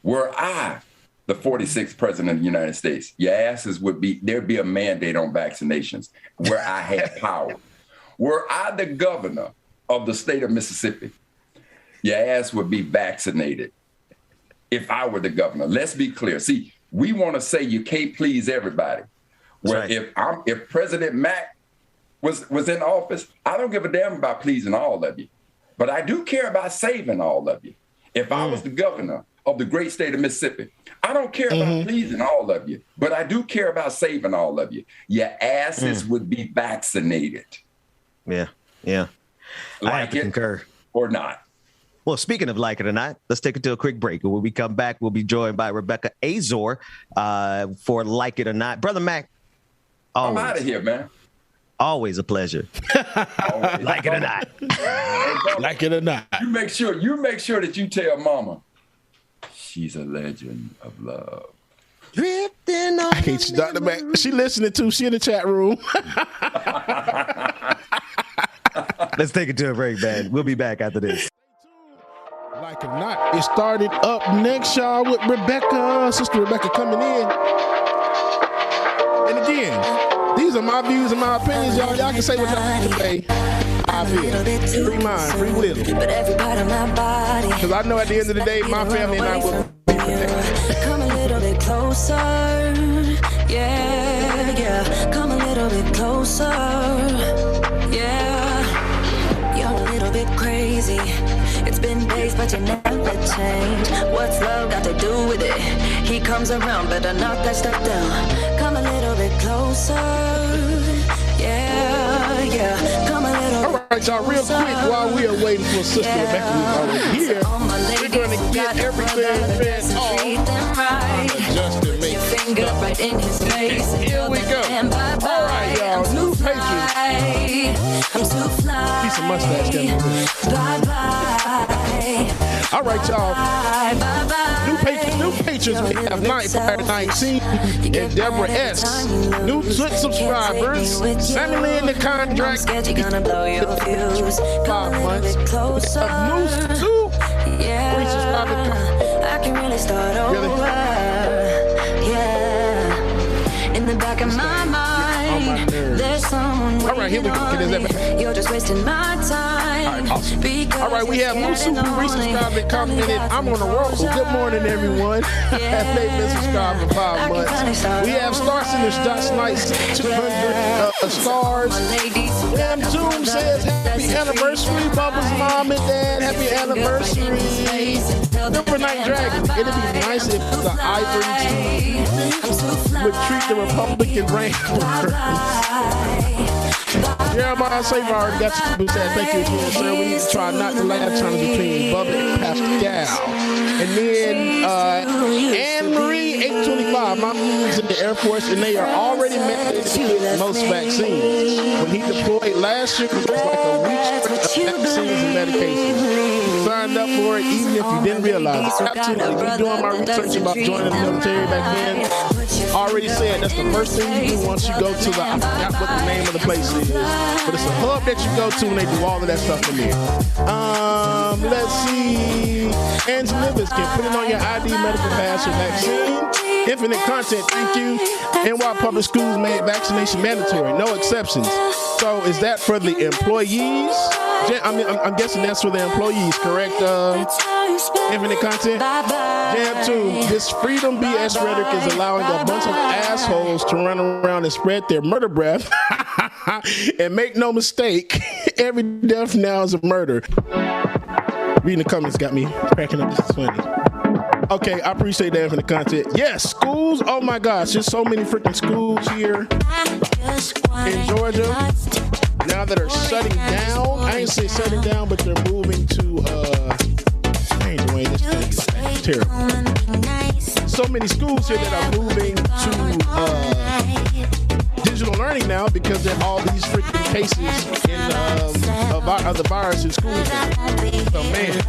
Were I the 46th president of the United States, your asses there'd be a mandate on vaccinations where I had power. Were I the governor of the state of Mississippi, your ass would be vaccinated if I were the governor. Let's be clear. See, we want to say you can't please everybody. Well, if President Mack was in office, I don't give a damn about pleasing all of you. But I do care about saving all of you. If I was the governor of the great state of Mississippi, I don't care about pleasing all of you, but I do care about saving all of you. Your asses would be vaccinated. Yeah. I have to concur. Or not. Well, speaking of like it or not, let's take it to a quick break. When we come back, we'll be joined by Rebecca Azor for Like It or Not. Brother Mac, I'm out of here, man. Always a pleasure. Like it or not. Like it or not. You make sure that you tell Mama she's a legend of love. Drifting on. I can't start the back. She listening too. She in the chat room. Let's take it to a break, man. We'll be back after this. Like it or not, it started up next, y'all, with Sister Rebecca coming in. And again, these are my views and my opinions, y'all. Y'all can say what y'all today. I feel free mind, free will. Because I know at the end of the day, my family and I will be protected. Come a little bit closer, yeah. Come a little bit closer, yeah. You're a little bit crazy. It's been days, but you never change. What's love got to do with it? He comes around, better knock that stuff down. Come a little bit closer, yeah. Come a little. All right, y'all, real quick, while we are waiting for Sister Rebecca, who's already here, we're going to get everything fed off. Justin makes finger right in his face. Here we go. All right, y'all, new patrons. I'm too fly. Piece of mustache down. All right, y'all. New patrons. We have Nightfire 19 and Deborah S. New Twitch subscribers. Sammy Lynn the contract. 5 months. Moose 2. 3 subscribers. I can really start over. Yeah. In the back of my mind, there's someone waiting. All right, here we go. You're just wasting my time. All right, awesome. All right, we have Moose who resubscribed and commented. I'm on the roll. Good morning, everyone. They've been subscribed for 5 months. We have Star Sinners, Josh Knights, 200 stars. Sam Toom says, happy anniversary, Bubba's mom and dad. Happy anniversary. Number 9 Dragon. It'd be nice if the Ivory team would treat the Republican rank. Jeremiah Savard got you said, thank you again, sir. We need to try not to laugh times between Bubba and Pascal. And then Anne-Marie 825. My mom's in the Air Force and they are already mandated to get most vaccines. When he deployed last year, it was like a week of vaccines and medications. You signed up for it even if you didn't realize it. Absolutely. Me doing my research about joining the military back then, already said that's the first thing you do once you go to the, I forgot what the name of the place is, but it's a hub that you go to and they do all of that stuff in there. Let's see. Angela Livingston, put it on your ID medical pass or vaccine. Infinite content, thank you. NY Public Schools made vaccination mandatory, no exceptions. So is that for the employees? I'm guessing that's for the employees, correct? Infinite content. Jam 2. This freedom BS rhetoric is allowing a bunch of assholes to run around and spread their murder breath. And make no mistake, every death now is a murder. Reading the comments got me cracking up. This is funny. Okay, I appreciate that for the content. Yes, schools. Oh my gosh, there's so many freaking schools here in Georgia now that are shutting down. I ain't say shutting down, but they're moving to. I ain't doing this thing. It's terrible. So many schools here that are moving to digital learning now because there are all these freaking cases of the virus in schools. So man.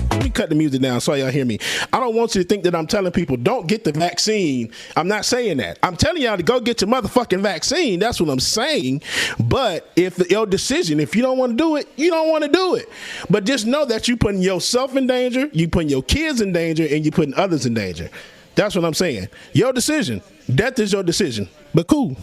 Let me cut the music down so y'all hear me. I don't want you to think that I'm telling people don't get the vaccine. I'm not saying that. I'm telling y'all to go get your motherfucking vaccine. That's what I'm saying. But if your decision, if you don't want to do it, you don't want to do it. But just know that you're putting yourself in danger, you're putting your kids in danger, and you're putting others in danger. That's what I'm saying. Your decision. Death is your decision. But cool.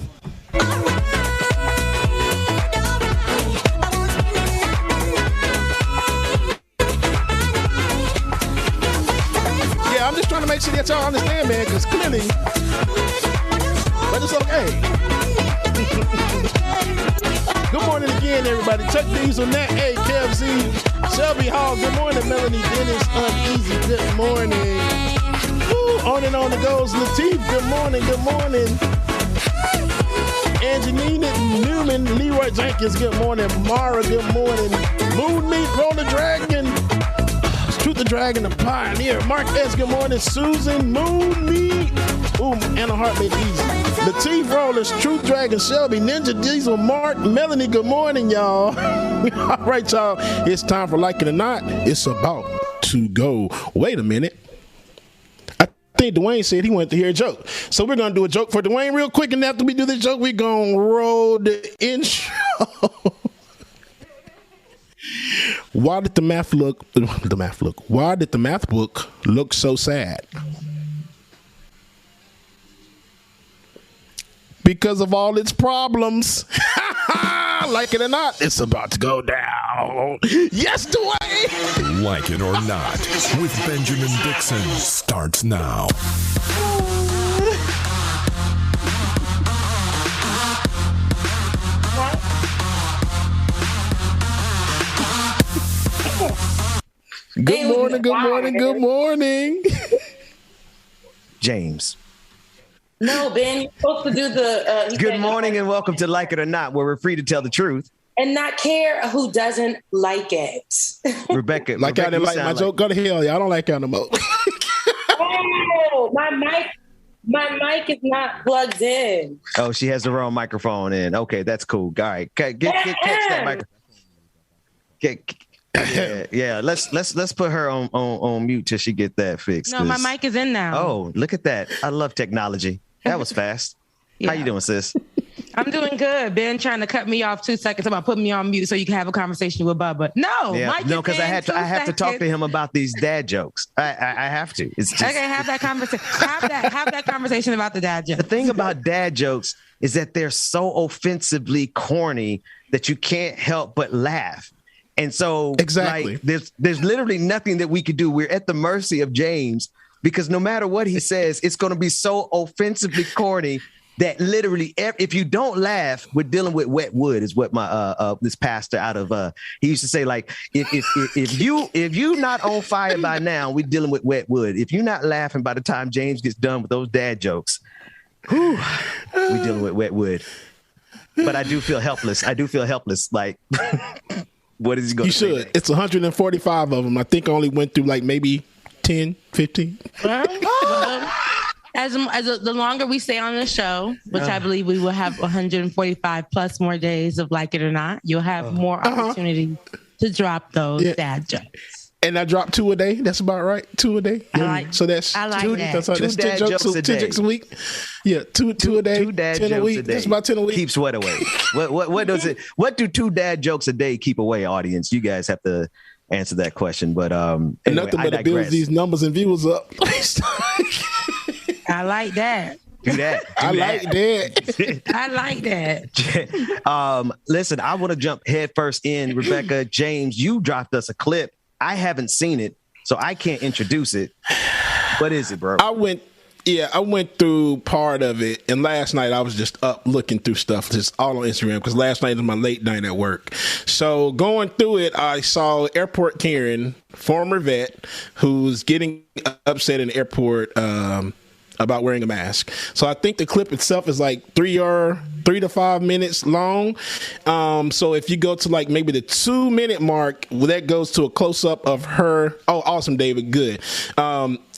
I'm just trying to make sure that y'all understand, man, because clearly, but it's okay. Good morning again, everybody. Chuck Diesel, Nat A, Kev Z, Shelby Hall. Good morning, Melanie Dennis, Uneasy. Good morning. Woo, on and on it goes. Latif, good morning. Good morning. Angelina Newman, Leroy Jenkins, good morning. Mara, good morning. Moon Meat, Roller Dragon. Truth the Dragon, the Pioneer. Mark S, good morning. Susan, Moon Meat. Ooh, Anna Hart made it easy. Latif Rollers, Truth Dragon, Shelby, Ninja Diesel, Mark, Melanie, good morning, y'all. All right, y'all. It's time for Like It or Not. It's about to go. Wait a minute. I think Dwayne said he wanted to hear a joke. So we're going to do a joke for Dwayne real quick. And after we do the joke, we're going to roll the intro. Why did the math book look so sad? Because of all its problems. Like it or not, it's about to go down. Yes, Dwayne. Like it or not, with Benjamin Dixon starts now. Good morning. James. No, Ben, you're supposed to do the... Good morning and welcome to Like It or Not, where we're free to tell the truth. And not care who doesn't like it. Rebecca. Like I didn't like my joke. Go to hell, y'all. I don't like y'all no more. Oh, my mic is not plugged in. Oh, she has the wrong microphone in. Okay, that's cool. All right. Catch that microphone. Yeah. Let's put her on mute till she get that fixed. No, my mic is in now. Oh, look at that. I love technology. That was fast. Yeah. How you doing, sis? I'm doing good. Ben trying to cut me off 2 seconds about putting me on mute so you can have a conversation with Bubba. Because I have to talk to him about these dad jokes. I have to. It's just... Okay, have that conversation. have that conversation about the dad jokes. The thing about dad jokes is that they're so offensively corny that you can't help but laugh. And so exactly, like, there's literally nothing that we could do. We're at the mercy of James because no matter what he says, it's going to be so offensively corny that literally, if you don't laugh, we're dealing with wet wood. Is what my this pastor out of he used to say, like if you not on fire by now, we're dealing with wet wood. If you're not laughing by the time James gets done with those dad jokes, we're dealing with wet wood. But I do feel helpless. Like. What is he going to say? You should. It's 145 of them. I think I only went through like maybe 10, 15. As the longer we stay on the show, which I believe we will have 145 plus more days of Like It or Not, you'll have more opportunity to drop those dad jokes. And I drop 2 a day. That's about right. 2 a day. So that's I like 2 that. That's 2 dad jokes a day. 10 jokes a week. Yeah, two a day. 2 dad 10 jokes a week. a day. That's about 10 a week. Keep sweat away. What does it? What do 2 dad jokes a day keep away, audience? You guys have to answer that question. But anyway, nothing but it builds these numbers and views up. I like that. Do that. I like that. I like that. Listen, I want to jump head first in. Rebecca, James, you dropped us a clip. I haven't seen it, so I can't introduce it. What is it, bro? I went through part of it, and last night I was just up looking through stuff, just all on Instagram, because last night was my late night at work. So going through it, I saw Airport Karen, former vet, who's getting upset in the airport about wearing a mask. So I think the clip itself is like 3 to 5 minutes long. So if you go to like maybe the 2-minute mark, that goes to a close-up of her. Oh, awesome, David. Good.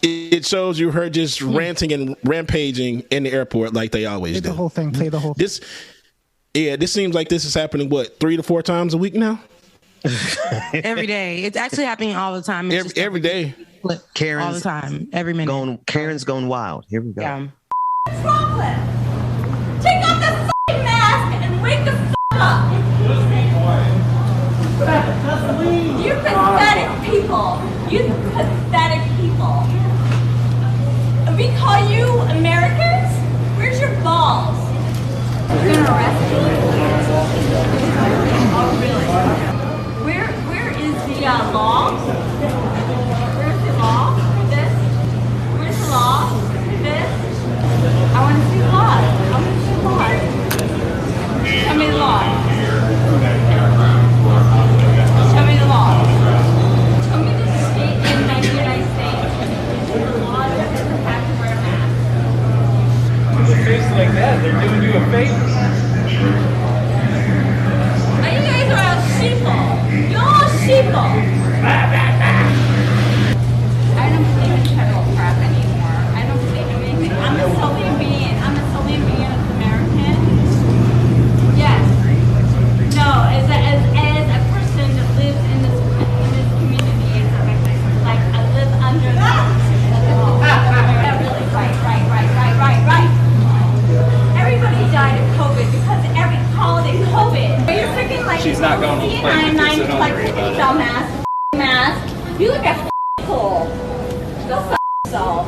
It shows you her just ranting and rampaging in the airport like they always do. The whole thing. Play the whole thing. This seems like this is happening, 3 to 4 times a week now? Every day. It's actually happening all the time. Every day. Karen's all the time. Every minute. Karen's going wild. Here we go. Yeah. What's wrong with? Take off the f***ing mask and wake the f*** up. You pathetic people. You pathetic people. We call you Americans? Where's your balls? You're gonna arrest me? Oh, really? Where is the law? Where's the law for this? Where's the law for this? I want to see the law. Show me the law. Show me asshole. Go f yourself.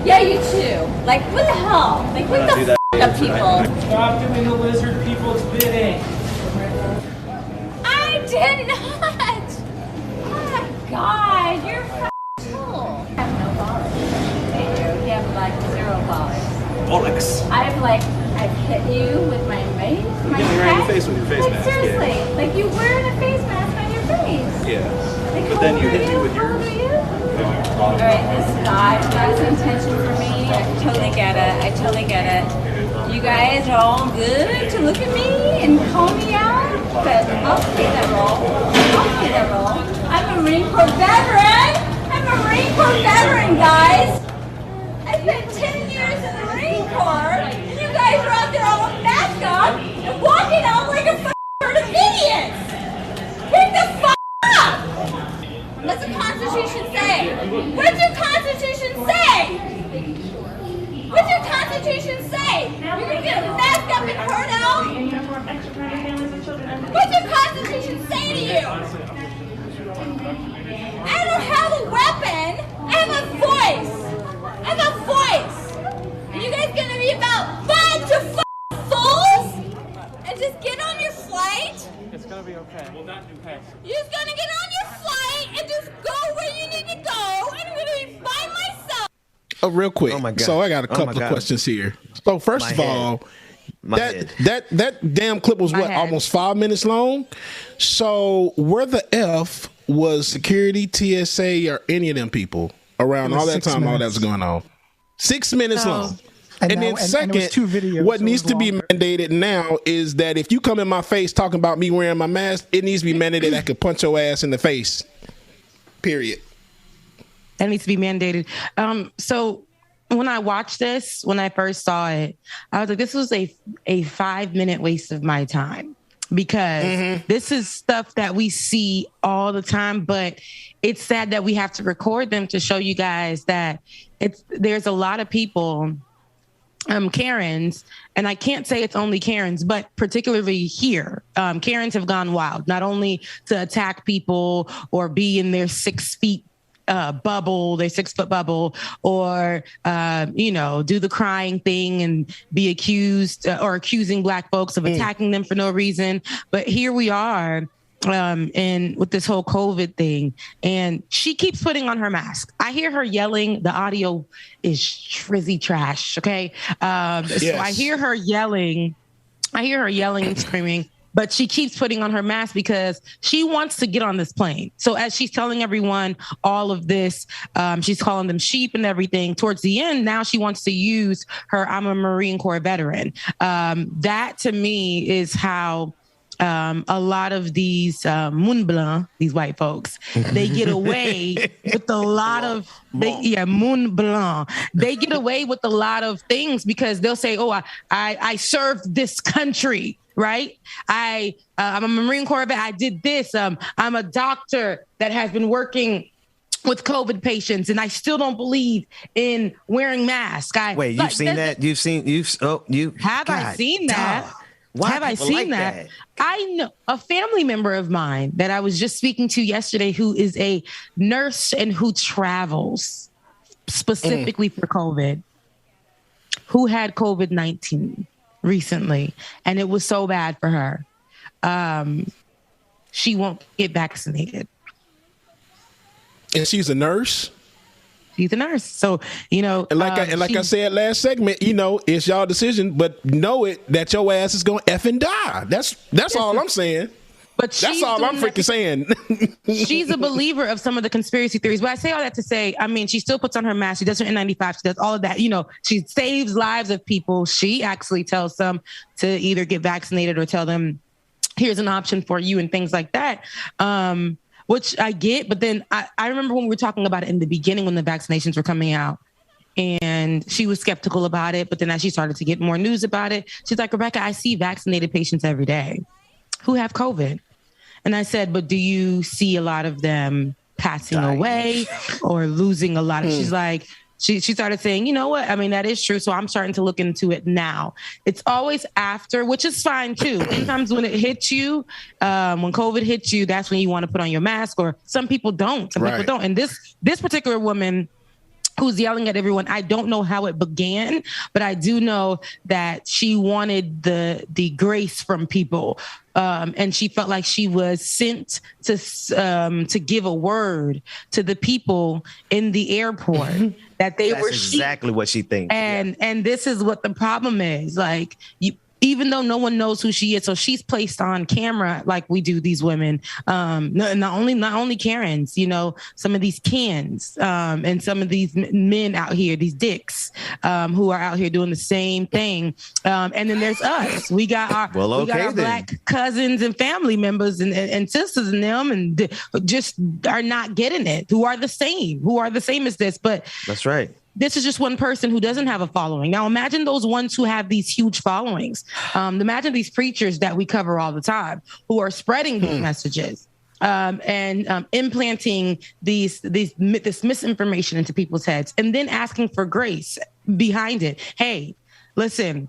Yeah, you too. Like, what the hell? Like, what the f up people? Stop doing the lizard people's bidding. I did not. Oh my God, you're f cool. I have no balls. You have like 0 balls. Bollocks. I've hit you with my face. My You're head. in your face with your face like, mask. Seriously, Yeah. like you wearing a face mask on your face. Yeah. Like, But then you hit me with yours. All right, this God's intention for me. I totally get it. You guys are all good to look at me and call me out, but I'll play that role. I'm a Marine Corps veteran. Guys. I spent 10 years in the Marine Corps, and you guys are out there all masked up and walking out like a herd of idiots. Wake the f up! What's the Constitution say? What's your Constitution say? What's your Constitution say? You're gonna get masked up and hurt out? What's your Constitution say to you? I don't have a weapon. I have a voice. And you guys gonna be about bunch of fools? And just get on your flight? It's gonna be okay. You're just gonna get on your flight and just go where you need to go, and I'm gonna be by myself. Oh, real quick. Oh my God. So I got a couple of questions here. So first of all, that damn clip was almost 5 minutes long. So where the F was security, TSA, or any of them people around all that time all that was going on? 6 minutes long. And then second, it was 2 videos, what so needs it was to be mandated now is that if you come in my face talking about me wearing my mask, it needs to be mandated that I could punch your ass in the face. Period. That needs to be mandated. So when I watched this, when I first saw it, I was like, this was a 5-minute waste of my time, because this is stuff that we see all the time, but it's sad that we have to record them to show you guys that there's a lot of people, Karens, and I can't say it's only Karens, but particularly here, Karens have gone wild, not only to attack people or be in their 6 feet bubble, their 6-foot bubble, or, do the crying thing and be accused or accusing Black folks of attacking them for no reason. But here we are, and with this whole COVID thing, and she keeps putting on her mask. I hear her yelling. The audio is trizzy trash. Okay. Yes. So I hear her yelling and screaming, but she keeps putting on her mask because she wants to get on this plane. So as she's telling everyone all of this, she's calling them sheep and everything. Towards the end, now she wants to use her "I'm a Marine Corps veteran." That to me is how a lot of these Moon Blanc, these white folks, they get away with a lot of Moon Blanc. They get away with a lot of things because they'll say, "Oh, I served this country." Right? I'm a Marine Corps vet. I did this. I'm a doctor that has been working with COVID patients, and I still don't believe in wearing masks. Wait, you've seen that? I seen that? Why have I seen that? I know a family member of mine that I was just speaking to yesterday who is a nurse and who travels specifically for COVID, who had COVID-19 recently, and it was so bad for her. She won't get vaccinated. And she's a nurse? She's a nurse. So, and like I said last segment, it's y'all decision, but know it that your ass is going to effing die. That's all I'm saying. But that's all I'm freaking saying. She's a believer of some of the conspiracy theories. But I say all that to say, she still puts on her mask. She does her N95. She does all of that. She saves lives of people. She actually tells them to either get vaccinated or tell them, here's an option for you and things like that. Which I get. But then I remember when we were talking about it in the beginning when the vaccinations were coming out. And she was skeptical about it. But then as she started to get more news about it, she's like, Rebecca, I see vaccinated patients every day who have COVID. And I said, but do you see a lot of them passing away or losing a lot of, she's like, she started saying, you know what? I mean, that is true. So I'm starting to look into it now. It's always after, which is fine too. Sometimes when it hits you, when COVID hits you, that's when you want to put on your mask, or some people don't. Some people don't. And this particular woman who's yelling at everyone, I don't know how it began, but I do know that she wanted the grace from people. And she felt like she was sent to give a word to the people in the airport that they were exactly what she thinks. And this is what the problem is. Like, even though no one knows who she is, so she's placed on camera like we do these women. Not only Karens, you know, some of these Kens, and some of these men out here, these dicks, who are out here doing the same thing. And then there's us. We got our black cousins and family members and sisters in them, and just are not getting it. Who are the same as this, but that's right. This is just one person who doesn't have a following. Now, imagine those ones who have these huge followings. Imagine these preachers that we cover all the time who are spreading these messages and implanting this misinformation into people's heads, and then asking for grace behind it. Hey, listen,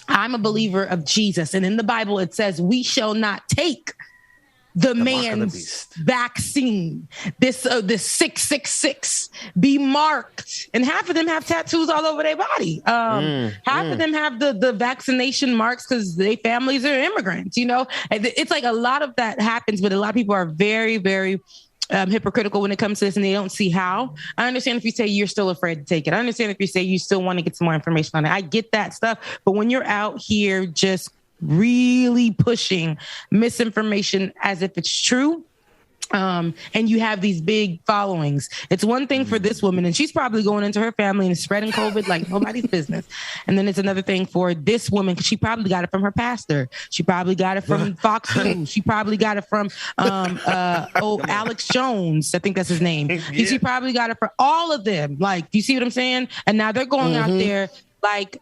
I'm a believer of Jesus. And in the Bible, it says, we shall not take the man's vaccine, this 666, be marked. And half of them have tattoos all over their body. Half of them have the vaccination marks because their families are immigrants, you know? It's like a lot of that happens, but a lot of people are very, very hypocritical when it comes to this, and they don't see how. I understand if you say you're still afraid to take it. I understand if you say you still want to get some more information on it. I get that stuff. But when you're out here just really pushing misinformation as if it's true, and you have these big followings. It's one thing for this woman, and she's probably going into her family and spreading COVID like nobody's business. And then it's another thing for this woman, because she probably got it from her pastor. She probably got it from Fox News. She probably got it from Alex Jones. I think that's his name. Yeah. She probably got it from all of them. Like, do you see what I'm saying? And now they're going out there like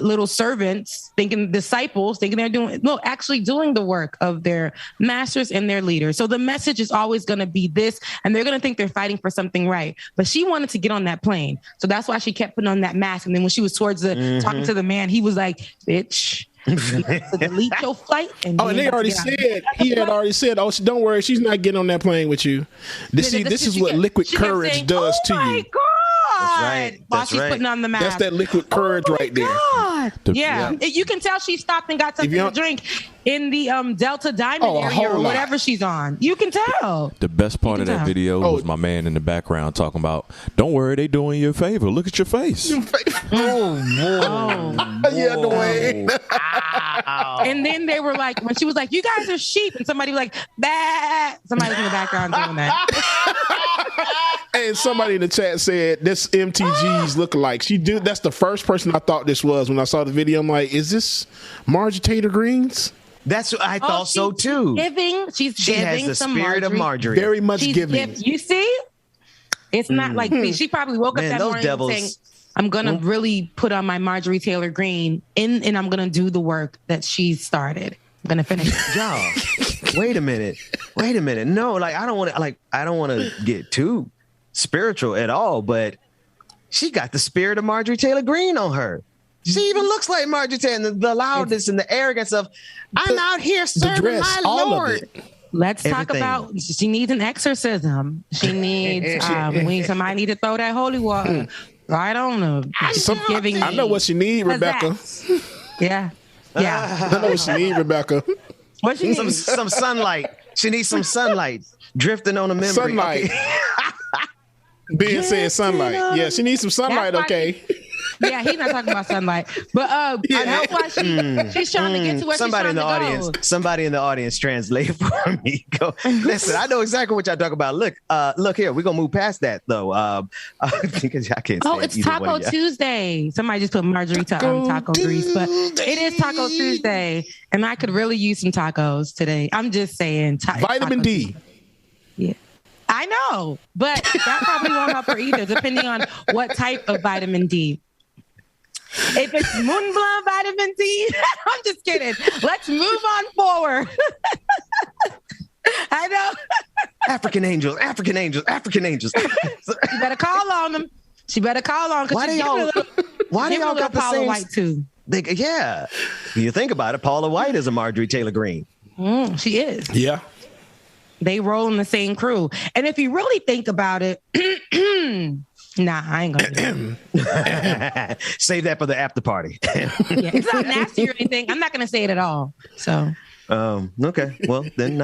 little servants, disciples, thinking they're actually doing the work of their masters and their leaders. So the message is always going to be this, and they're going to think they're fighting for something right. But she wanted to get on that plane. So that's why she kept putting on that mask. And then when she was towards talking to the man, he was like, bitch, to delete your flight. And and he had already said, oh, don't worry, she's not getting on that plane with you. This is what liquid courage does to you. God. That's right. While she's putting on the mask. That's that liquid courage right there. Yeah. You can tell she stopped and got something to drink in the Delta Diamond area or whatever she's on. You can tell. The best part of that video was my man in the background talking about, don't worry, they doing you a favor. Look at your face. Yeah, Dwayne. And then they were like, when she was like, you guys are sheep, and somebody was like, bah. Somebody was in the background doing that. And somebody in the chat said this MTG's lookalike. That's the first person I thought this was when I saw the video. I'm like, is this Margie Taylor Greens? That's what I thought so too. She's she giving has the some spirit Marjorie. of Marjorie. Very much giving. You see? It's not like she probably woke up that morning saying, I'm going to really put on my Marjorie Taylor Greene and I'm going to do the work that she started. I'm going to finish the job. Wait a minute. No, I don't want to get too spiritual at all, but she got the spirit of Marjorie Taylor Greene on her. She even looks like Marjorie Taylor, the loudness and the arrogance of, I'm out here serving my Lord. Let's talk about, she needs an exorcism. She needs, somebody need to throw that holy water right on her. I know what she needs, Rebecca. Yeah. I know what she needs, Rebecca. What she needs? Some sunlight. She needs some sunlight drifting on the memory. Sunlight. Okay. Ben said sunlight. Yeah, she needs some sunlight, okay? Yeah, he's not talking about sunlight. But that's why she's trying to get to where she's trying to go. Somebody in the audience translate for me. Go. Listen, I know exactly what y'all talk about. Look here. We're going to move past that, though. Because I can't it's Taco Tuesday. Somebody just put Marjorie taco grease. But it is Taco Tuesday. And I could really use some tacos today. I'm just saying. Vitamin D. Yeah. I know, but that probably won't help her either, depending on what type of vitamin D. If it's Moonblanc vitamin D, I'm just kidding. Let's move on forward. I know. African angels. You better call on them. She better call on. Why do y'all got the Paula same? White too? Yeah. You think about it, Paula White is a Marjorie Taylor Greene. She is. Yeah. They roll in the same crew. And if you really think about it, nah, I ain't gonna do that. Save that for the after party. Yeah, it's not nasty or anything. I'm not gonna say it at all. So okay. Well, then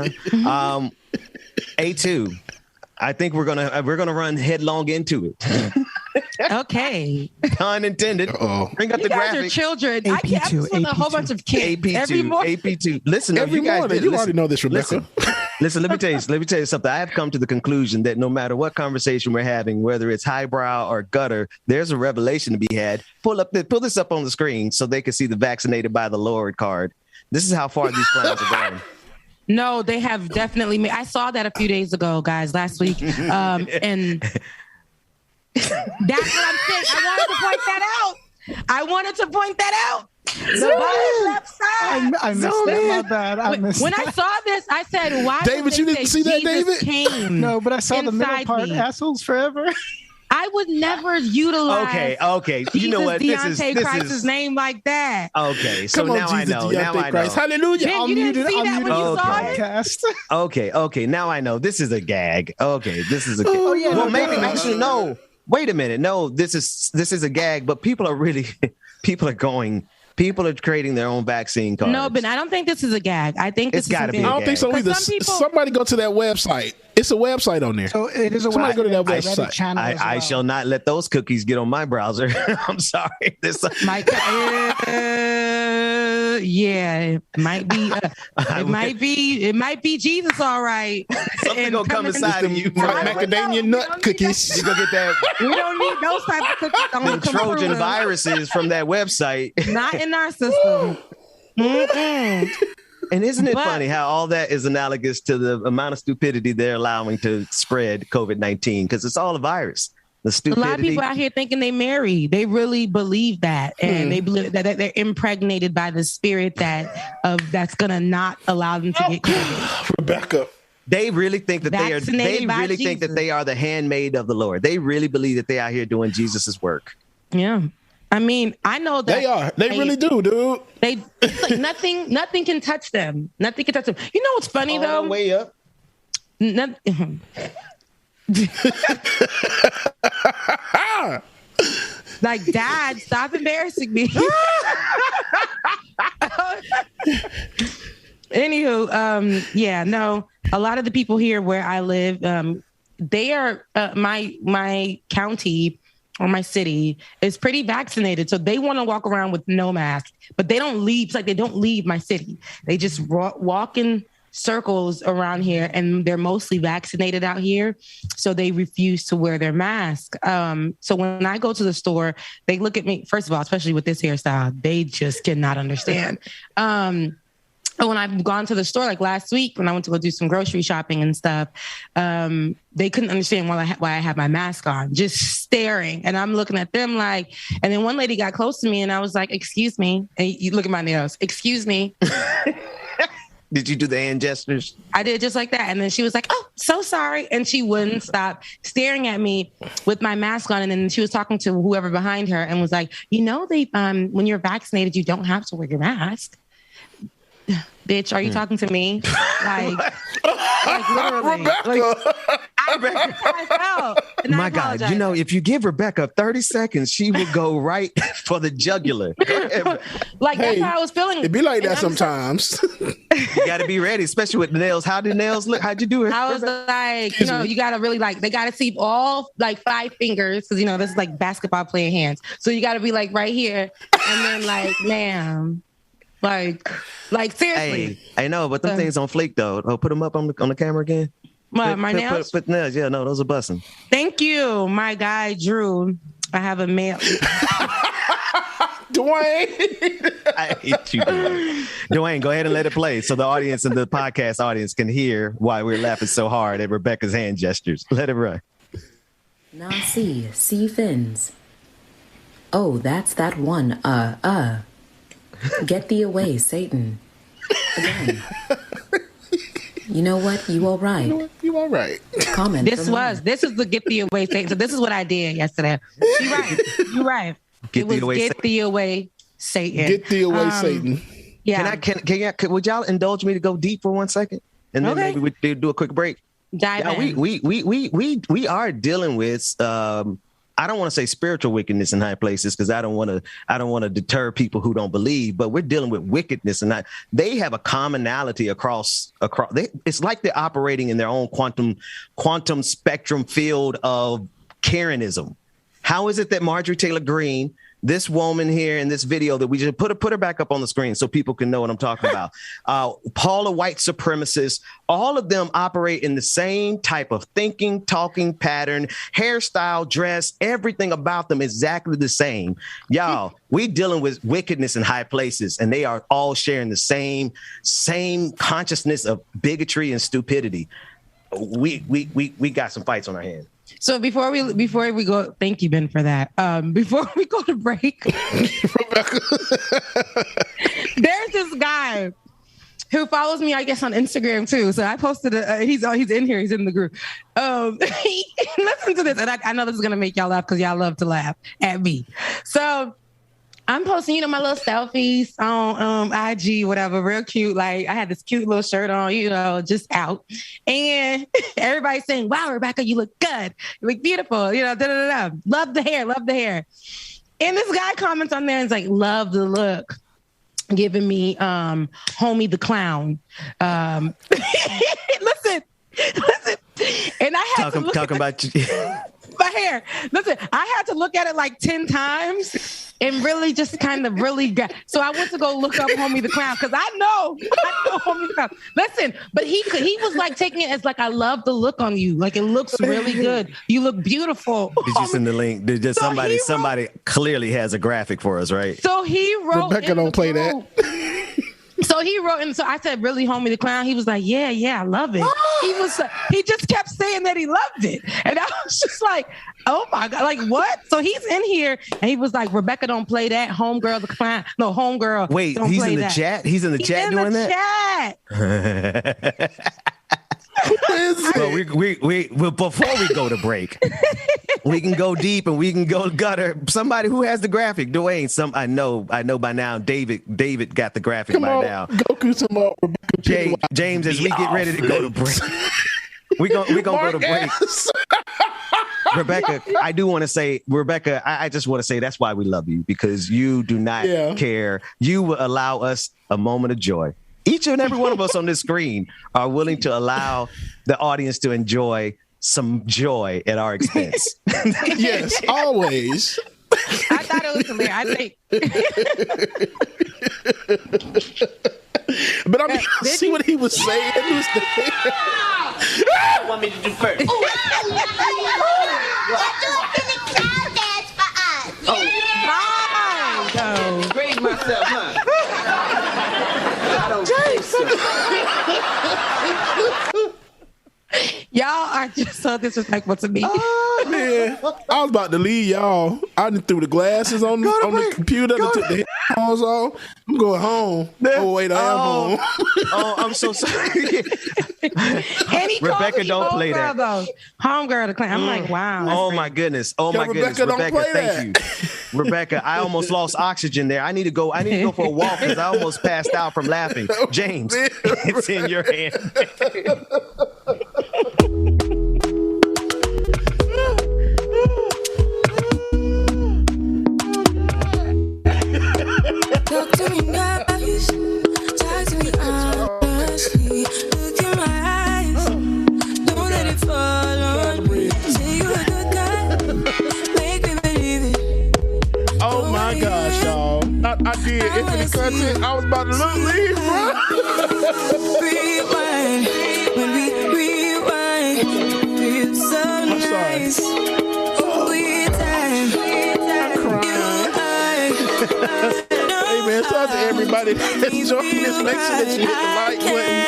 A2. I think we're gonna run headlong into it. Okay. Pun intended. Bring up You the guys graphic. are children. I get with a whole bunch of kids every morning. AP2. Listen, Every morning. You already know this, Rebecca. Listen, let me tell you something. I have come to the conclusion that no matter what conversation we're having, whether it's highbrow or gutter, there's a revelation to be had. Pull this up on the screen so they can see the vaccinated by the Lord card. This is how far these clowns are going. No, they have definitely made. I saw that a few days ago, guys, last week. And that's what I'm saying. I wanted to point that out. The bottom left side. I missed that. My bad. When I saw this, I said, "Why?" David, you didn't see that, David? Came no, but I saw the middle part. Me. Assholes forever. I would never utilize. Okay. You know what? This Christ's name like that. Okay, so Come on, now I Jesus, know. Now I know. Christ. Hallelujah. Ben, you didn't see that when you saw it? Okay. Now I know. This is a gag. Okay, this is a gag. Oh, yeah, well, no, maybe no. actually no. Wait a minute. No, this is a gag. But people are creating their own vaccine cards. No, but I don't think this is a gag. I think it's got to be. I don't think so either. Somebody go to that website. It's a website on there. So it is a Somebody go to that Reddit website. channel as well. I shall not let those cookies get on my browser. I'm sorry. Yeah, it might be. It might be Jesus. All right. Something gonna come inside of you. Macadamia nut cookies. You gonna get that? We don't need those type of cookies. The Trojan viruses from that website. Not in our system. And isn't it funny how all that is analogous to the amount of stupidity they're allowing to spread COVID-19? Because it's all a virus. The stupidity. A lot of people out here thinking they married. They really believe that, and they believe that they're impregnated by the spirit that's gonna not allow them to get COVID. Rebecca. They really think that think that they are the handmaid of the Lord. They really believe that they out here doing Jesus's work. Yeah. I mean, I know that they are. They really do, dude. It's like nothing can touch them. Nothing can touch them. You know what's funny though? Way up. Like, Dad, stop embarrassing me. Anywho, yeah, no. A lot of the people here where I live, they are my county. Or my city is pretty vaccinated. So they want to walk around with no mask, but they don't leave. It's like they don't leave my city. They just walk in circles around here, and they're mostly vaccinated out here. So they refuse to wear their mask. So when I go to the store, they look at me, first of all, especially with this hairstyle, they just cannot understand. When I've gone to the store, like last week, when I went to go do some grocery shopping and stuff, they couldn't understand why I had my mask on, just staring. And I'm looking at them like, and then one lady got close to me and I was like, excuse me. And you look at my nails, excuse me. Did you do the hand gestures? I did just like that. And then she was like, oh, so sorry. And she wouldn't stop staring at me with my mask on. And then she was talking to whoever behind her and was like, when you're vaccinated, you don't have to wear your mask. Bitch, are you talking to me? Like literally. Rebecca. My God, if you give Rebecca 30 seconds, she will go right for the jugular. That's how I was feeling. It be like that sometimes. You got to be ready, especially with the nails. How did nails look? How'd you do it? I was like, you got to really they got to see all 5 fingers because, this is like basketball playing hands. So you got to be like right here and then like, ma'am. Like seriously. Hey, I know, but them things on fleek though. Oh, put them up on the camera again. My nails? Put nails. Yeah, no, those are busting. Thank you, my guy Drew. I have a male. Dwayne. I hate you, Dwayne. Go ahead and let it play so the audience and the podcast audience can hear why we're laughing so hard at Rebecca's hand gestures. Let it run. Now see fins. Oh, that's that one. Get thee away, Satan. Again. You know what? You all right. You all right. Comment. This is the get thee away Satan. So this is what I did yesterday. You're right. You're right. Get thee away, get thee away Satan. Get thee away Satan. Yeah. Would y'all indulge me to go deep for 1 second, and then maybe we do a quick break? Dive in. We are dealing with I don't want to say spiritual wickedness in high places because I don't want to deter people who don't believe, but we're dealing with wickedness, and they have a commonality across. It's like they're operating in their own quantum spectrum field of Karenism. How is it that Marjorie Taylor Greene, this woman here in this video that we just put her back up on the screen so people can know what I'm talking about. Paula white supremacists, all of them operate in the same type of thinking, talking pattern, hairstyle, dress, everything about them exactly the same. Y'all, we dealing with wickedness in high places, and they are all sharing the same consciousness of bigotry and stupidity. We got some fights on our hands. So before we go, thank you, Ben, for that. Before we go to break, there's this guy who follows me, I guess, on Instagram too. So I posted he's in here, he's in the group. Listen to this, and I know this is gonna make y'all laugh because y'all love to laugh at me. So I'm posting, my little selfies on IG, whatever, real cute. Like I had this cute little shirt on, just out. And everybody's saying, wow, Rebecca, you look good. You look beautiful, da-da-da-da. Love the hair. And this guy comments on there and is like, love the look. Giving me Homie the Clown. Listen. And I had to look talking about you. My hair. Listen, I had to look at it like 10 times and really just kind of so I went to go look up Homie the Clown because I know Homie the Clown. Listen, but he was like taking it as like, I love the look on you. Like it looks really good. You look beautiful. Did you send the link? Somebody clearly has a graphic for us, right? So he wrote. Rebecca don't play that. So he wrote, and so I said, really, Homie the Clown? He was like, yeah, I love it. He just kept saying that he loved it. And I was just like, oh my God, like what? So he's in here and he was like, Rebecca don't play that. Homegirl the Clown. No, homegirl. Wait, he's in the chat? He's in the chat doing that? Chat. Well, we before we go to break, we can go deep and we can go gutter. Somebody who has the graphic, Dwayne. I know by now. David got the graphic now. Goku, some more. James, as we get ready to go to break, we gonna go to break. Rebecca, I do want to say, I just want to say that's why we love you, because you do not care. You will allow us a moment of joy. Each and every one of us on this screen are willing to allow the audience to enjoy some joy at our expense. Yes, always. I thought it was hilarious. But I mean, see what he was saying? What want me to do first? Grade myself, huh? I don't think so. Y'all are just so disrespectful to me. Oh, man. I was about to leave y'all. I done threw the glasses on the computer. I took the headphones off. I'm going home. Oh, wait, I am home. Oh, I'm so sorry. Rebecca don't play that. Homegirl the Clown. I'm like, wow. Oh, my goodness. Oh, my goodness. Rebecca, thank you. Rebecca, I almost lost oxygen there. I need to go for a walk because I almost passed out from laughing. James, it's in your hand. Talk to me nice, talk to me honestly. Look in my eyes, don't let it fall on me. Say you a good guy, make me believe it. Oh my gosh, y'all. I did. Infinite content. I was about to leave, bro. Rewind, when we rewind, feels so nice. Sweet time, Hey man, shout out to everybody that's joining this. Make sure that you hit the like button.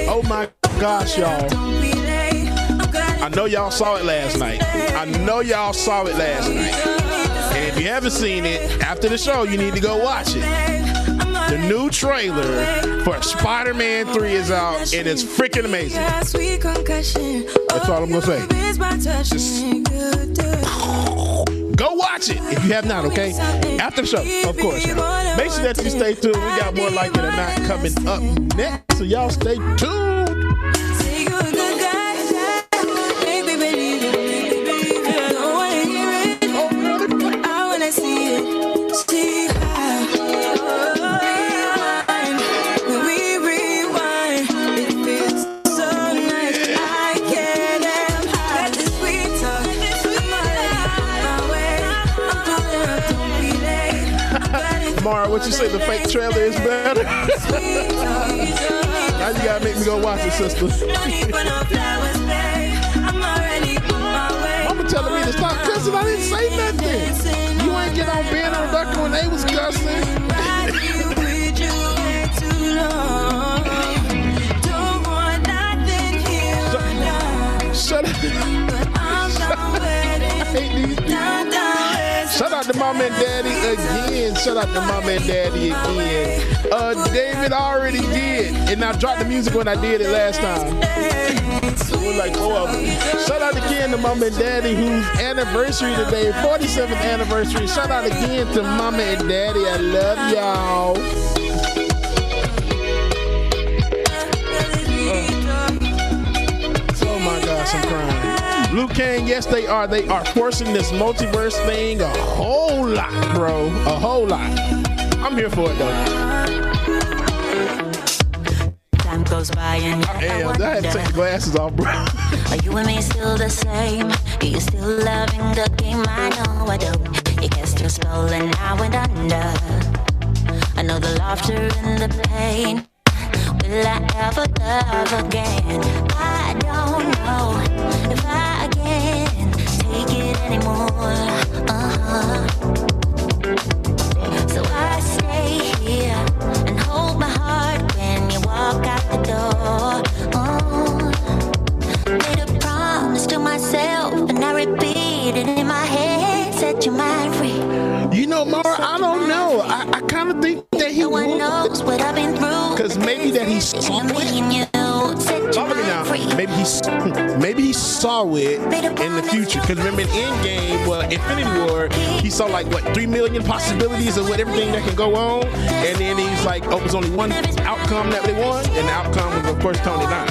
Oh my gosh, y'all. I know y'all saw it last night. And if you haven't seen it, after the show, you need to go watch it. The new trailer for Spider-Man 3 is out, and it's freaking amazing. That's all I'm gonna say. Just go watch it if you have not, okay? After the show, of course. Make sure that you stay tuned. We got more Like It or Not coming up next, so y'all stay tuned. Mara, what you say? The fake trailer is better? Now you gotta make me go watch it, sister. Mama telling me to stop cussing. I didn't say nothing. You ain't get on Ben and Rebecca when they was cussing. Shut up. I hate these people. Shout out to Mama and Daddy again. Shout out to Mama and Daddy again. David already did, and I dropped the music when I did it last time. So we're like 4 of them. Shout out again to Mama and Daddy, whose anniversary today, 47th anniversary. Shout out again to Mama and Daddy. I love y'all. Oh my gosh, I'm crying. Luke Kane, yes, they are. They are forcing this multiverse thing a whole lot, bro. A whole lot. I'm here for it, though. Time goes by and I had to take the glasses off, bro. Are you and me still the same? Are you still loving the game? I know I do. You cast your spell and I went under. I know the laughter and the pain. Will I ever love again? I don't know if I can take it anymore. So I stay here and hold my heart when you walk out the door. Made a promise to myself and I repeat it in my head. Set your mind free. You know, Mara, I don't know. I kind of think that he would. Knows what I've been through. Because maybe that he saw it. Maybe he saw it in the future. Because remember in Endgame, well, Infinity War, he saw like what 3 million possibilities of what everything that can go on, and then he's like, oh, there's only one outcome that they want, and the outcome was of course Tony Khan.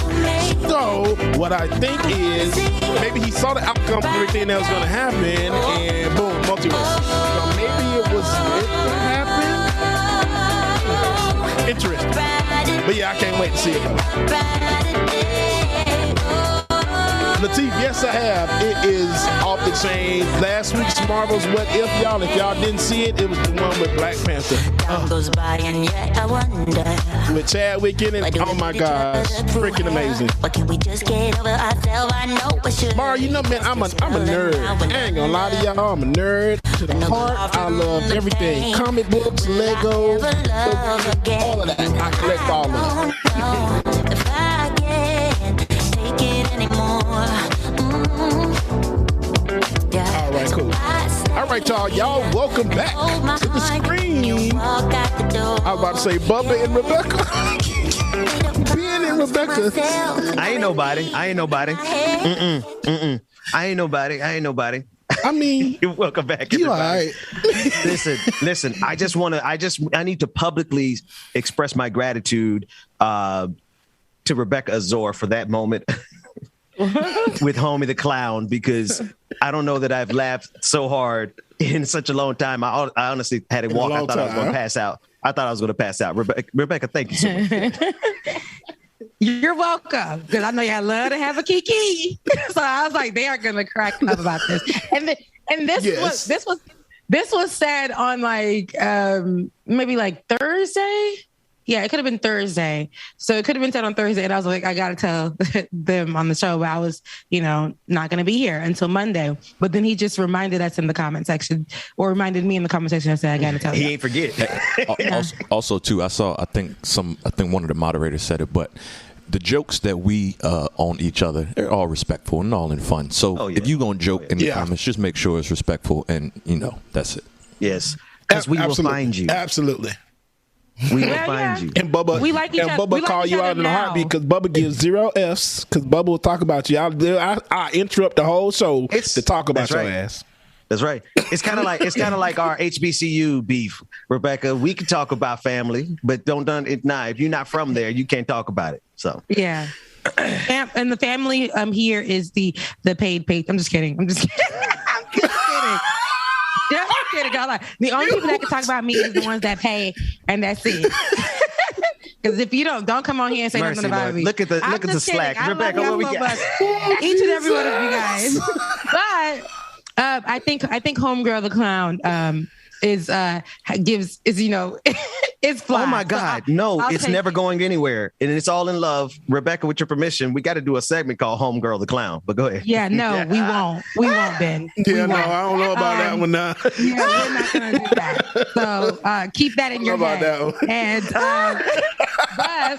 So what I think is maybe he saw the outcome of everything that was going to happen, and boom, multiverse. So maybe it was it that happened. Interesting. But yeah, I can't wait to see it though. Lateef, yes I have. It is off the chain. Last week's Marvel's What If, y'all. If y'all didn't see it, it was the one with Black Panther. Goes by and yet I wonder. With Chadwick in it, oh my gosh, freaking amazing. But can we just get over ourselves? I know we should. Mara, you know, man, I'm a nerd. I ain't gonna lie to y'all, I'm a nerd to the heart. I love everything. Comic books, Lego, all of that. I collect all of it. If I can't take it anymore. All right, cool. All right, y'all, welcome back to the screen. I was about to say Bubba and Rebecca. Ben and Rebecca. I ain't nobody. I ain't nobody. I ain't nobody. I mean, welcome back, everybody. You all right? listen. I need to publicly express my gratitude to Rebecca Azor for that moment with Homie the Clown, because I don't know that I've laughed so hard in such a long time. I honestly had a walk. I thought I was going to pass out. Rebecca, thank you so much. You're welcome, because I know y'all love to have a kiki. So I was like, they are gonna crack up about this. And this was said on like maybe like Thursday. Yeah, it could have been Thursday. So it could have been said on Thursday, and I was like, I gotta tell them on the show, but I was, not gonna be here until Monday. But then he just reminded us in the comment section, or reminded me in the comment section. I said, I gotta tell you. He ain't forget. Also, too, I think one of the moderators said it, but the jokes that we on each other, they're all respectful and all in fun. So if you're going to joke in the comments, just make sure it's respectful, and, that's it. Yes, because we will find you. Absolutely. We will find you. And Bubba, We like each and other. Bubba We like call each you other out in a now. heartbeat because Bubba gives 0 Fs because Bubba will talk about you. I interrupt the whole show to talk about your ass. That's right. It's kind of like our HBCU beef, Rebecca. We can talk about family, but don't it. Nah, if you're not from there, you can't talk about it. So Yeah. And the family here is the paid. I'm just kidding. I'm just kidding. Just kidding. Y'all like, the only people that can talk about me is the ones that pay, and that's it. Because if you don't come on here and say nothing about Lord. me. Look at the slack, Rebecca. What we got? Each and every one of you guys. But I think Homegirl the Clown is fly. Oh my God. No, it's never going anywhere. And it's all in love. Rebecca, with your permission, we got to do a segment called Homegirl the Clown. But go ahead. Yeah, no, we won't. We won't, Ben. Yeah, no, I don't know about that one now. Yeah, we're not going to do that. So keep that in your head. And but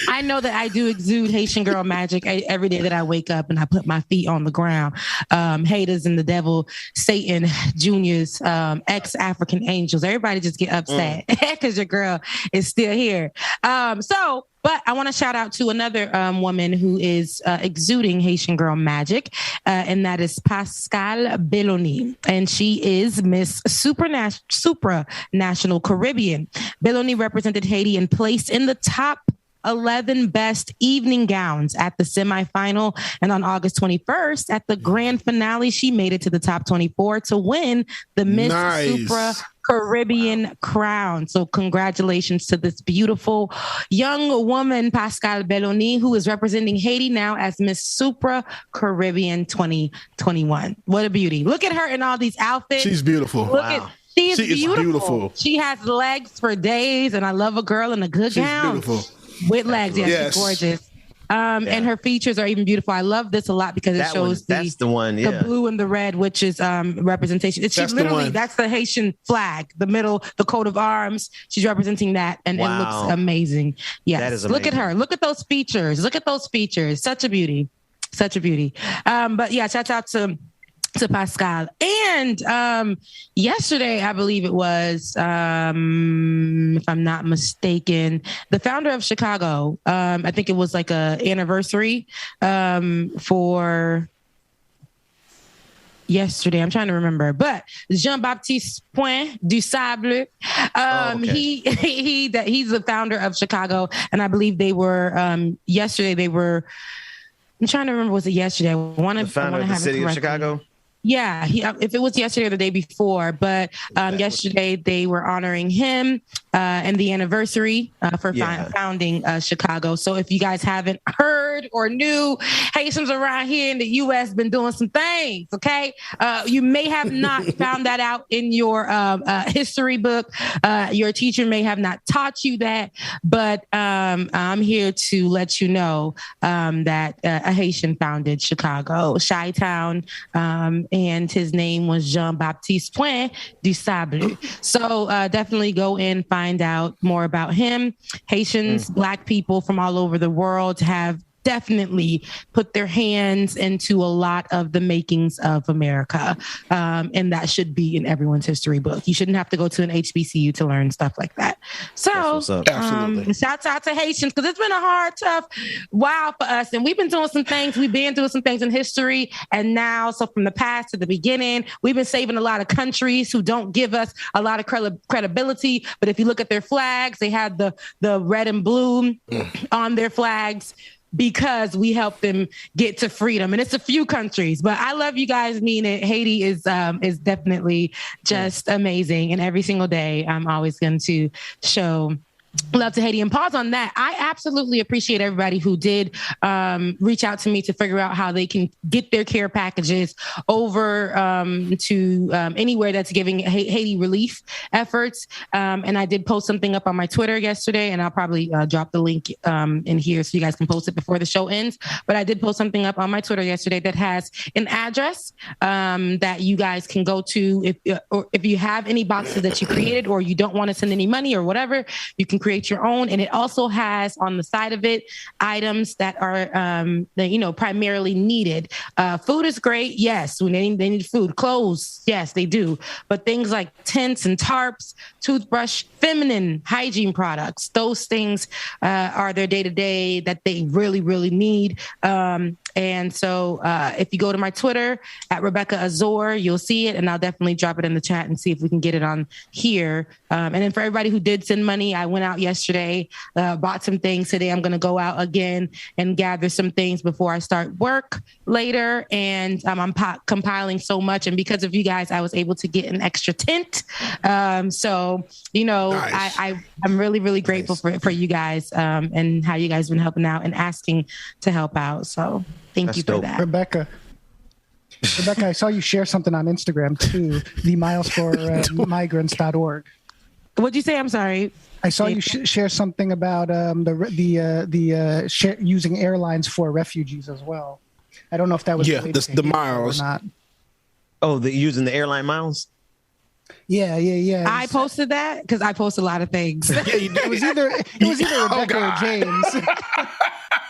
I know that I do exude Haitian girl magic every day that I wake up and I put my feet on the ground. Haters and the devil, Satan, juniors, ex-African angels, everybody just get upset because your girl is still here. But I want to shout out to another woman who is exuding Haitian girl magic, and that is Pascal Belloni. And she is Miss Supranational Caribbean. Belloni represented Haiti and placed in the top 11 best evening gowns at the semifinal. And on August 21st, at the grand finale, she made it to the top 24 to win the Miss Supra Caribbean crown. So congratulations to this beautiful young woman, Pascal Belloni, who is representing Haiti now as Miss Supra Caribbean 2021. What a beauty. Look at her in all these outfits. She's beautiful. She is beautiful. She has legs for days, and I love a girl in a good gown. Beautiful. With legs, yes. She's gorgeous. And her features are even beautiful. I love this a lot because it shows the blue and the red, which is representation. That's the Haitian flag, the middle, the coat of arms. She's representing that, and it looks amazing. Yes, that is amazing. Look at her. Look at those features. Such a beauty. But yeah, shout out to Pascal. And yesterday, I believe it was, if I'm not mistaken, the founder of Chicago, I think it was like a anniversary for yesterday. I'm trying to remember, but Jean-Baptiste Point du Sable, he's the founder of Chicago. And I believe they were, yesterday, I'm trying to remember, was it yesterday? The founder of the city of Chicago? Yeah, if it was yesterday or the day before, but yesterday they were honoring him and the anniversary for founding Chicago. So if you guys haven't heard or knew, Haitians around here in the U.S. been doing some things, okay? You may have not found that out in your history book. Your teacher may have not taught you that, but I'm here to let you know that a Haitian founded Chicago, Chi-Town, and his name was Jean-Baptiste Point du Sable. So definitely go and find out more about him. Haitians, Black people from all over the world have definitely put their hands into a lot of the makings of America. And that should be in everyone's history book. You shouldn't have to go to an HBCU to learn stuff like that. So shouts out to Haitians, because it's been a hard, tough while for us. And we've been doing some things. We've been doing some things in history. And now, so from the past to the beginning, we've been saving a lot of countries who don't give us a lot of credibility. But if you look at their flags, they had the red and blue on their flags, because we helped them get to freedom. And it's a few countries, but I love you guys. Mean it. Haiti is definitely just amazing. And every single day, I'm always going to show love to Haiti. And pause on that. I absolutely appreciate everybody who did reach out to me to figure out how they can get their care packages over to anywhere that's giving Haiti relief efforts. And I did post something up on my Twitter yesterday, and I'll probably drop the link in here so you guys can post it before the show ends. But I did post something up on my Twitter yesterday that has an address that you guys can go to if you have any boxes that you created, or you don't want to send any money or whatever. You can create your own. And it also has on the side of it items that are, primarily needed. Food is great. Yes, when they need food. Clothes, yes, they do. But things like tents and tarps, toothbrush, feminine hygiene products, those things are their day-to-day that they really, really need. And so if you go to my Twitter at Rebecca Azor, you'll see it, and I'll definitely drop it in the chat and see if we can get it on here. And then for everybody who did send money, I went out yesterday, bought some things. Today I'm going to go out again and gather some things before I start work later. And I'm compiling so much. And because of you guys, I was able to get an extra tent. So, nice. I'm really, really grateful for you guys and how you guys have been helping out and asking to help out. So thank you for that. Rebecca, I saw you share something on Instagram too, the milesformigrants.org. What'd you say? I'm sorry. I saw you share something about using airlines for refugees as well. I don't know if that was the miles or not. Oh, using the airline miles. Yeah. I posted that because I post a lot of things. Yeah, it was either Rebecca or James.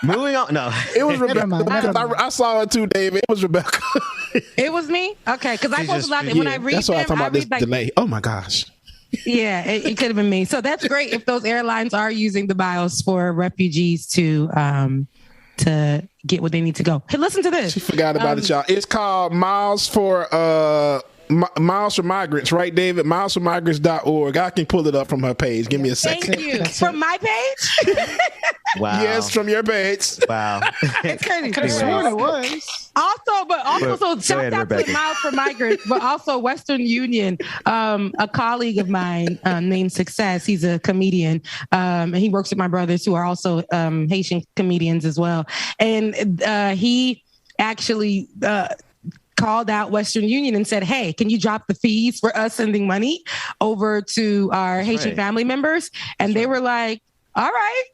Moving on. No, it was Rebecca. I saw it too, David. It was Rebecca. It was me. Okay, because I post a lot. When I read that's why I'm talking about this like, delay. Oh my gosh. Yeah, it could have been me. So that's great if those airlines are using the miles for refugees to get what they need to go. Hey, listen to this. She forgot about it, y'all. It's called Miles for Migrants, right, David? milesformigrants.org. I can pull it up from her page. Give me a second. Thank you. From my page? Wow. Yes, from your page. Wow. It's crazy. Could have sworn it was. So shout out to Miles for Migrants, but also Western Union. A colleague of mine named Success, he's a comedian, and he works with my brothers who are also Haitian comedians as well. And he actually called out Western Union and said, hey, can you drop the fees for us sending money over to our Haitian family members? And they were like, all right.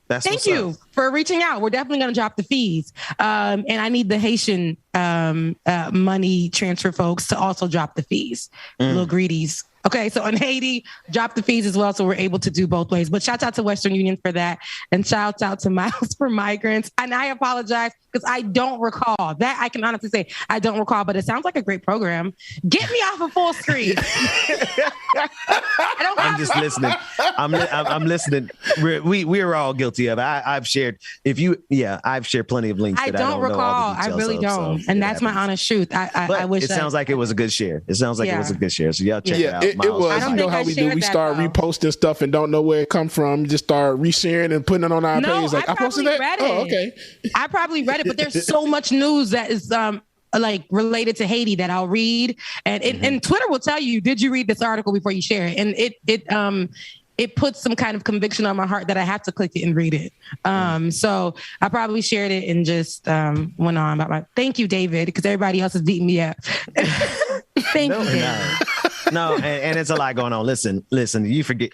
Thank you for reaching out. We're definitely going to drop the fees. And I need the Haitian money transfer folks to also drop the fees. Little greedies. Okay, so in Haiti, drop the fees as well, so we're able to do both ways. But shout out to Western Union for that, and shout out to Miles for Migrants. And I apologize because I don't recall that. I can honestly say I don't recall, but it sounds like a great program. Get me off of full screen. I'm just listening. I'm listening. We're all guilty of it. I've shared. I've shared plenty of links. I don't recall. I really don't, and that's my honest truth. I wish. It sounds like it was a good share. It was a good share. So y'all check it out. It was. You know how we do. We start reposting stuff and don't know where it come from. Just start resharing and putting it on our page. Like I posted that. Oh, okay. I probably read it, but there's so much news that is like related to Haiti that I'll read, and Twitter will tell you, did you read this article before you share it? And it puts some kind of conviction on my heart that I have to click it and read it. So I probably shared it and just went on about thank you, David, because everybody else is beating me up. Thank you, David. No, and it's a lot going on. Listen, you forget.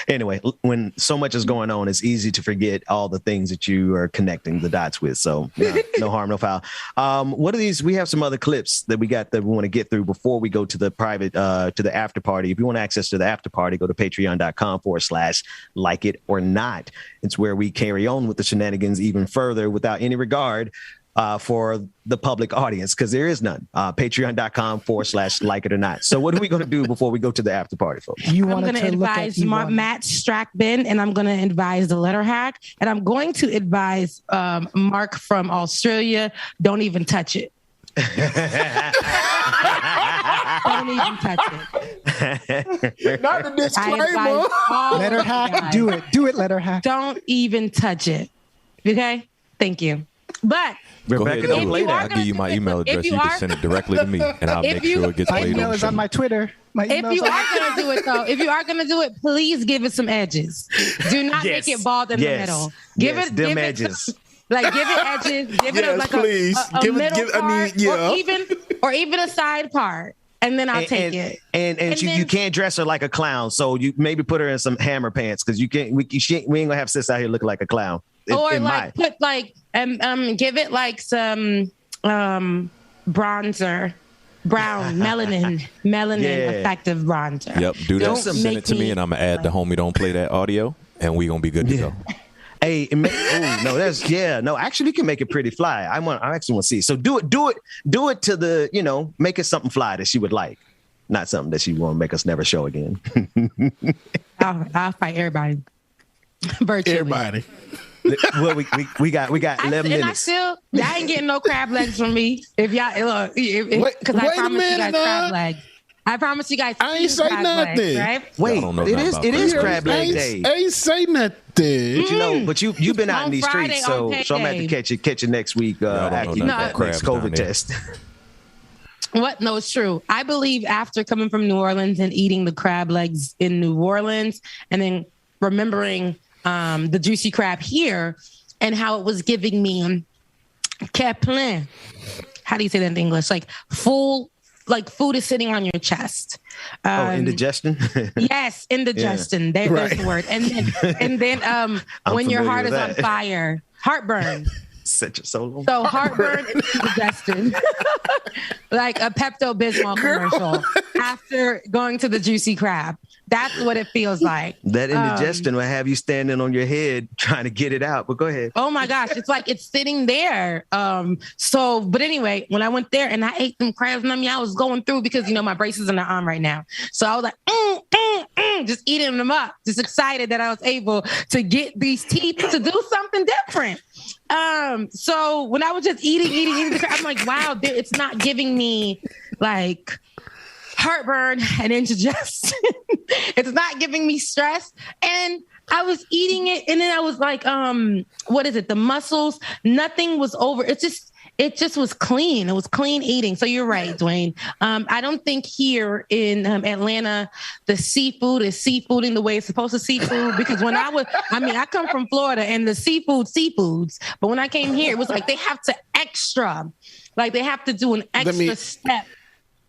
Anyway, when so much is going on, it's easy to forget all the things that you are connecting the dots with. So no harm, no foul. What are these? We have some other clips that we want to get through before we go to the private, to the after party. If you want access to the after party, go to patreon.com/like it or not. It's where we carry on with the shenanigans even further without any regard for the public audience, because there is none. Patreon.com/like it or not. So what are we going to do before we go to the after party, folks? I'm going to advise Matt Strackbin, and I'm going to advise the letter hack, and I'm going to advise Mark from Australia. Don't even touch it. Don't even touch it. Not the disclaimer. Letter hack. Do it, letter hack. Don't even touch it. Okay? Thank you. But Rebecca, don't play that. I'll give you my email address. You can send it directly to me, and I'll make sure it gets played. My email is on my Twitter. If you are going to do it, though, please give it some edges. Do not make it bald in the middle. Give it edges. Give it edges. Give it like please. a middle part, or even a side part. And then I'll take it. And you can't dress her like a clown. So you maybe put her in some hammer pants, because we ain't gonna have sis out here looking like a clown. Give it like some bronzer brown melanin effective bronzer. Yep, do that. Don't Send make it to me, and I'm gonna add the homie. Don't play that audio, and we gonna be good to go. Hey, actually, you can make it pretty fly. I actually want to see. So do it to the, make it something fly that she would like, not something that she want to make us never show again. I'll fight everybody. Virtually. Everybody. Well, we got 11 minutes. Y'all ain't getting no crab legs from me. If y'all, because I promise you guys crab legs. I promise you guys. I ain't say nothing. Legs, right? Wait, it is crab leg day. I ain't say nothing. But you've been out in these Friday, streets, so I'm gonna have to catch you next week after you next COVID test. What? No, it's true. I believe after coming from New Orleans and eating the crab legs in New Orleans, and then remembering the juicy crab here and how it was giving me plein. How do you say that in English? Like full. Like food is sitting on your chest. Indigestion? Yes, indigestion. Yeah. There's the word. And then when your heart is on fire, heartburn. Set your soul on So heartburn and indigestion. Like a Pepto-Bismol commercial after going to the juicy crab. That's what it feels like. That indigestion will have you standing on your head trying to get it out. But go ahead. Oh my gosh, it's like it's sitting there. But anyway, when I went there and I ate them crabs, and I was going through because my braces in the arm right now. So I was like, just eating them up, just excited that I was able to get these teeth to do something different. So when I was just eating the crab, I'm like, wow, it's not giving me like heartburn and indigestion. It's not giving me stress. And I was eating it, and then I was like, what is it? The muscles, nothing was over. It just was clean. It was clean eating. So you're right, Dwayne. I don't think here in Atlanta, the seafood is seafooding the way it's supposed to seafood. Because when I come from Florida and the seafoods. But when I came here, it was like they have to they have to do an extra step.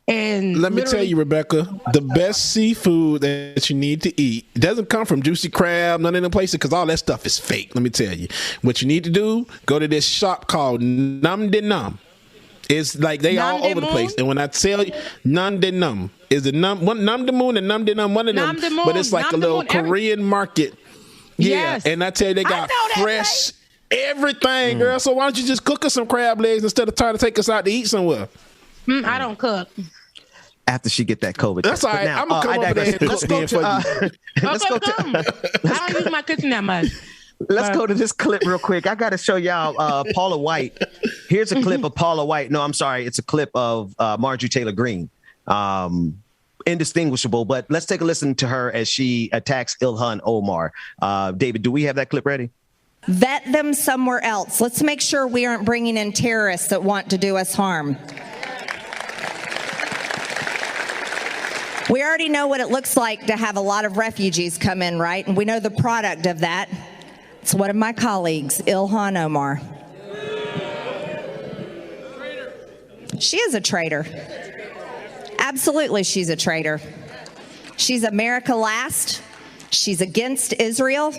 And let me tell you, Rebecca, the best seafood that you need to eat doesn't come from juicy crab, none of them places, because all that stuff is fake. Let me tell you. What you need to do, go to this shop called Num de Num. It's like they all over the place. And when I tell you, Num de Num is the Num de Moon and Num de Num, one of them. But it's like a little Korean market. Yeah. And I tell you, they got fresh everything, girl. So why don't you just cook us some crab legs instead of trying to take us out to eat somewhere? I don't cook. After she get that COVID. That's all right. I'm going to come over there and cook then for you. I don't use my kitchen that much. Let's go to this clip real quick. I got to show y'all Paula White. Here's a clip of Paula White. No, I'm sorry. It's a clip of Marjorie Taylor Greene. Indistinguishable, but let's take a listen to her as she attacks Ilhan Omar. David, do we have that clip ready? Vet them somewhere else. Let's make sure we aren't bringing in terrorists that want to do us harm. We already know what it looks like to have a lot of refugees come in, right? And we know the product of that. It's one of my colleagues, Ilhan Omar. She is a traitor. Absolutely, she's a traitor. She's America last. She's against Israel.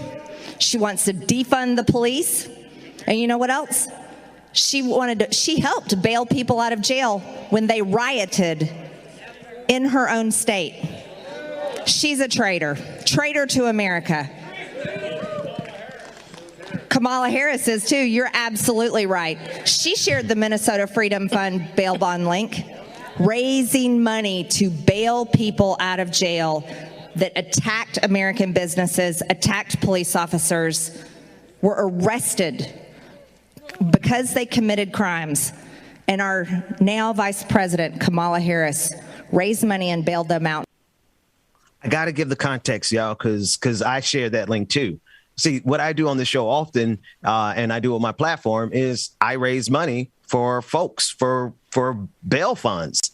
She wants to defund the police. And you know what else? She helped bail people out of jail when they rioted in her own state. She's a traitor to America. Kamala Harris is too. You're absolutely right. She shared the Minnesota Freedom Fund bail bond link, raising money to bail people out of jail that attacked American businesses, attacked police officers, were arrested because they committed crimes. And our now Vice President, Kamala Harris, raised money and bailed them out. I got to give the context, y'all, because I share that link too. See, what I do on this show often, and I do on my platform, is I raise money for folks for bail funds,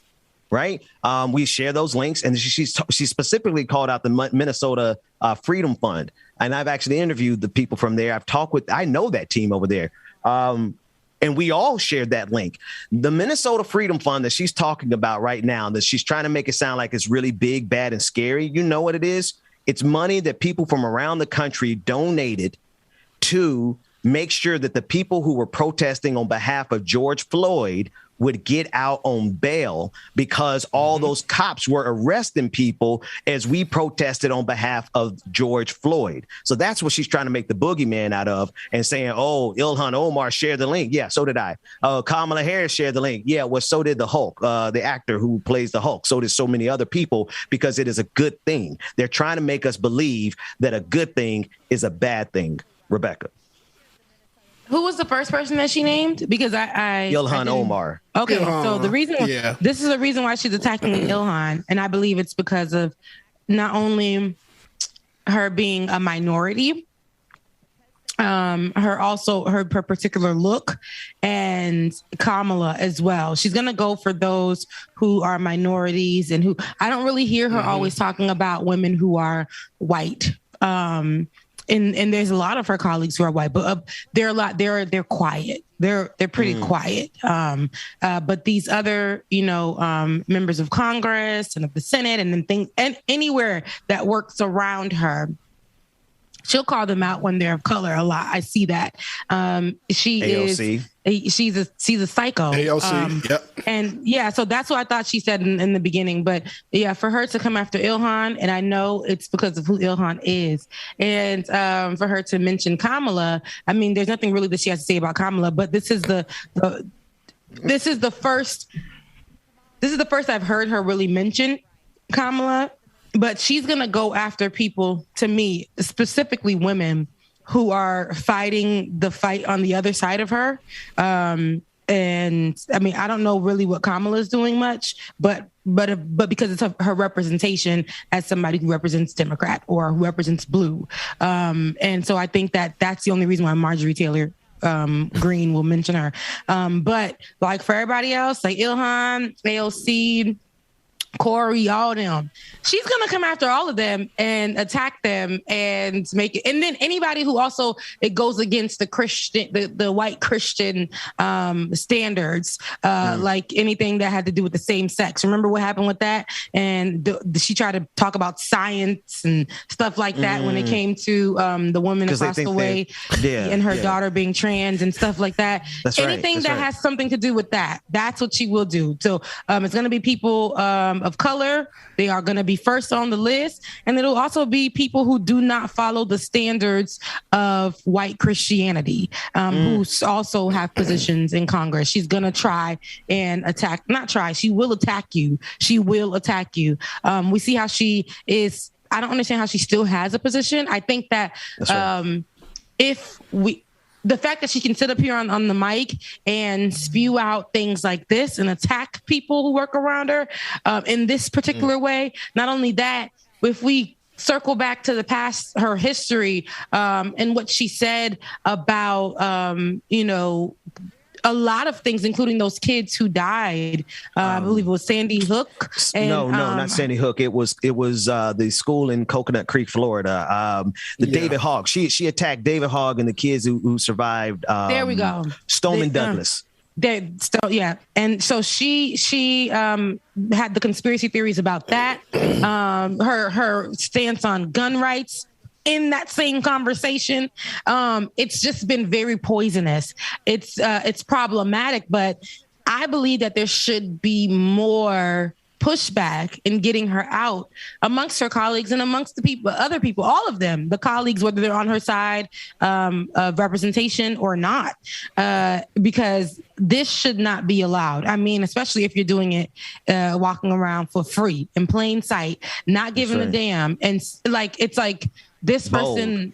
right? We share those links, and she specifically called out the Minnesota Freedom Fund, and I've actually interviewed the people from there. I know that team over there. And we all shared that link. The Minnesota Freedom Fund that she's talking about right now, that she's trying to make it sound like it's really big, bad, and scary. You know what it is? It's money that people from around the country donated to make sure that the people who were protesting on behalf of George Floyd would get out on bail, because all those cops were arresting people as we protested on behalf of George Floyd. So that's what she's trying to make the boogeyman out of, and saying, oh, Ilhan Omar shared the link. Yeah, so did I. Kamala Harris shared the link. Yeah, well, so did the Hulk, the actor who plays the Hulk. So did so many other people, because it is a good thing. They're trying to make us believe that a good thing is a bad thing. Rebecca. Who was the first person that she named? Because I Ilhan Omar. Okay, Ilhan, so the reason, this is the reason why she's attacking Ilhan, and I believe it's because of not only her being a minority, her particular look, and Kamala as well. She's gonna go for those who are minorities, and who I don't really hear her always talking about women who are white. And there's a lot of her colleagues who are white, but they're quiet. They're pretty quiet. But these other, members of Congress and of the Senate and anywhere that works around her, she'll call them out when they're of color a lot. I see that. AOC. She's a psycho. AOC. Yep. And yeah, so that's what I thought she said in the beginning. But yeah, for her to come after Ilhan, and I know it's because of who Ilhan is, and for her to mention Kamala, I mean, there's nothing really that she has to say about Kamala. But this is the first I've heard her really mention Kamala. But she's going to go after people, to me, specifically women, who are fighting the fight on the other side of her. And I mean, I don't know really what Kamala's doing much, but because it's her representation as somebody who represents Democrat or who represents blue. And so I think that's the only reason why Marjorie Taylor Greene will mention her. But like for everybody else, like Ilhan, AOC, Corey, all them, she's gonna come after all of them and attack them and make it. And then anybody who also it goes against the Christian, the white Christian standards, like anything that had to do with the same sex. Remember what happened with that? And she tried to talk about science and stuff like that when it came to the woman that passed away and her daughter being trans and stuff like that. That's anything right. that has something to do with that, that's what she will do. So it's gonna be people of color. They are going to be first on the list. And it'll also be people who do not follow the standards of white Christianity, who also have positions in Congress. She's going to try and she will attack you. She will attack you. We see how she is. I don't understand how she still has a position. I think that the fact that she can sit up here on the mic and spew out things like this and attack people who work around her in this particular way. Not only that, if we circle back to the past, her history and what she said about, a lot of things, including those kids who died. I believe it was Sandy Hook. And, no, not Sandy Hook. It was the school in Coconut Creek, Florida. David Hogg. She attacked David Hogg and the kids who survived. There we go. Stoneman Douglas. And so she had the conspiracy theories about that. Her stance on gun rights. In that same conversation, it's just been very poisonous. It's problematic, but I believe that there should be more pushback in getting her out amongst her colleagues and amongst other people, all of them, the colleagues, whether they're on her side of representation or not, because this should not be allowed. I mean, especially if you're doing it, walking around for free in plain sight, not giving a damn. And it's like, this person,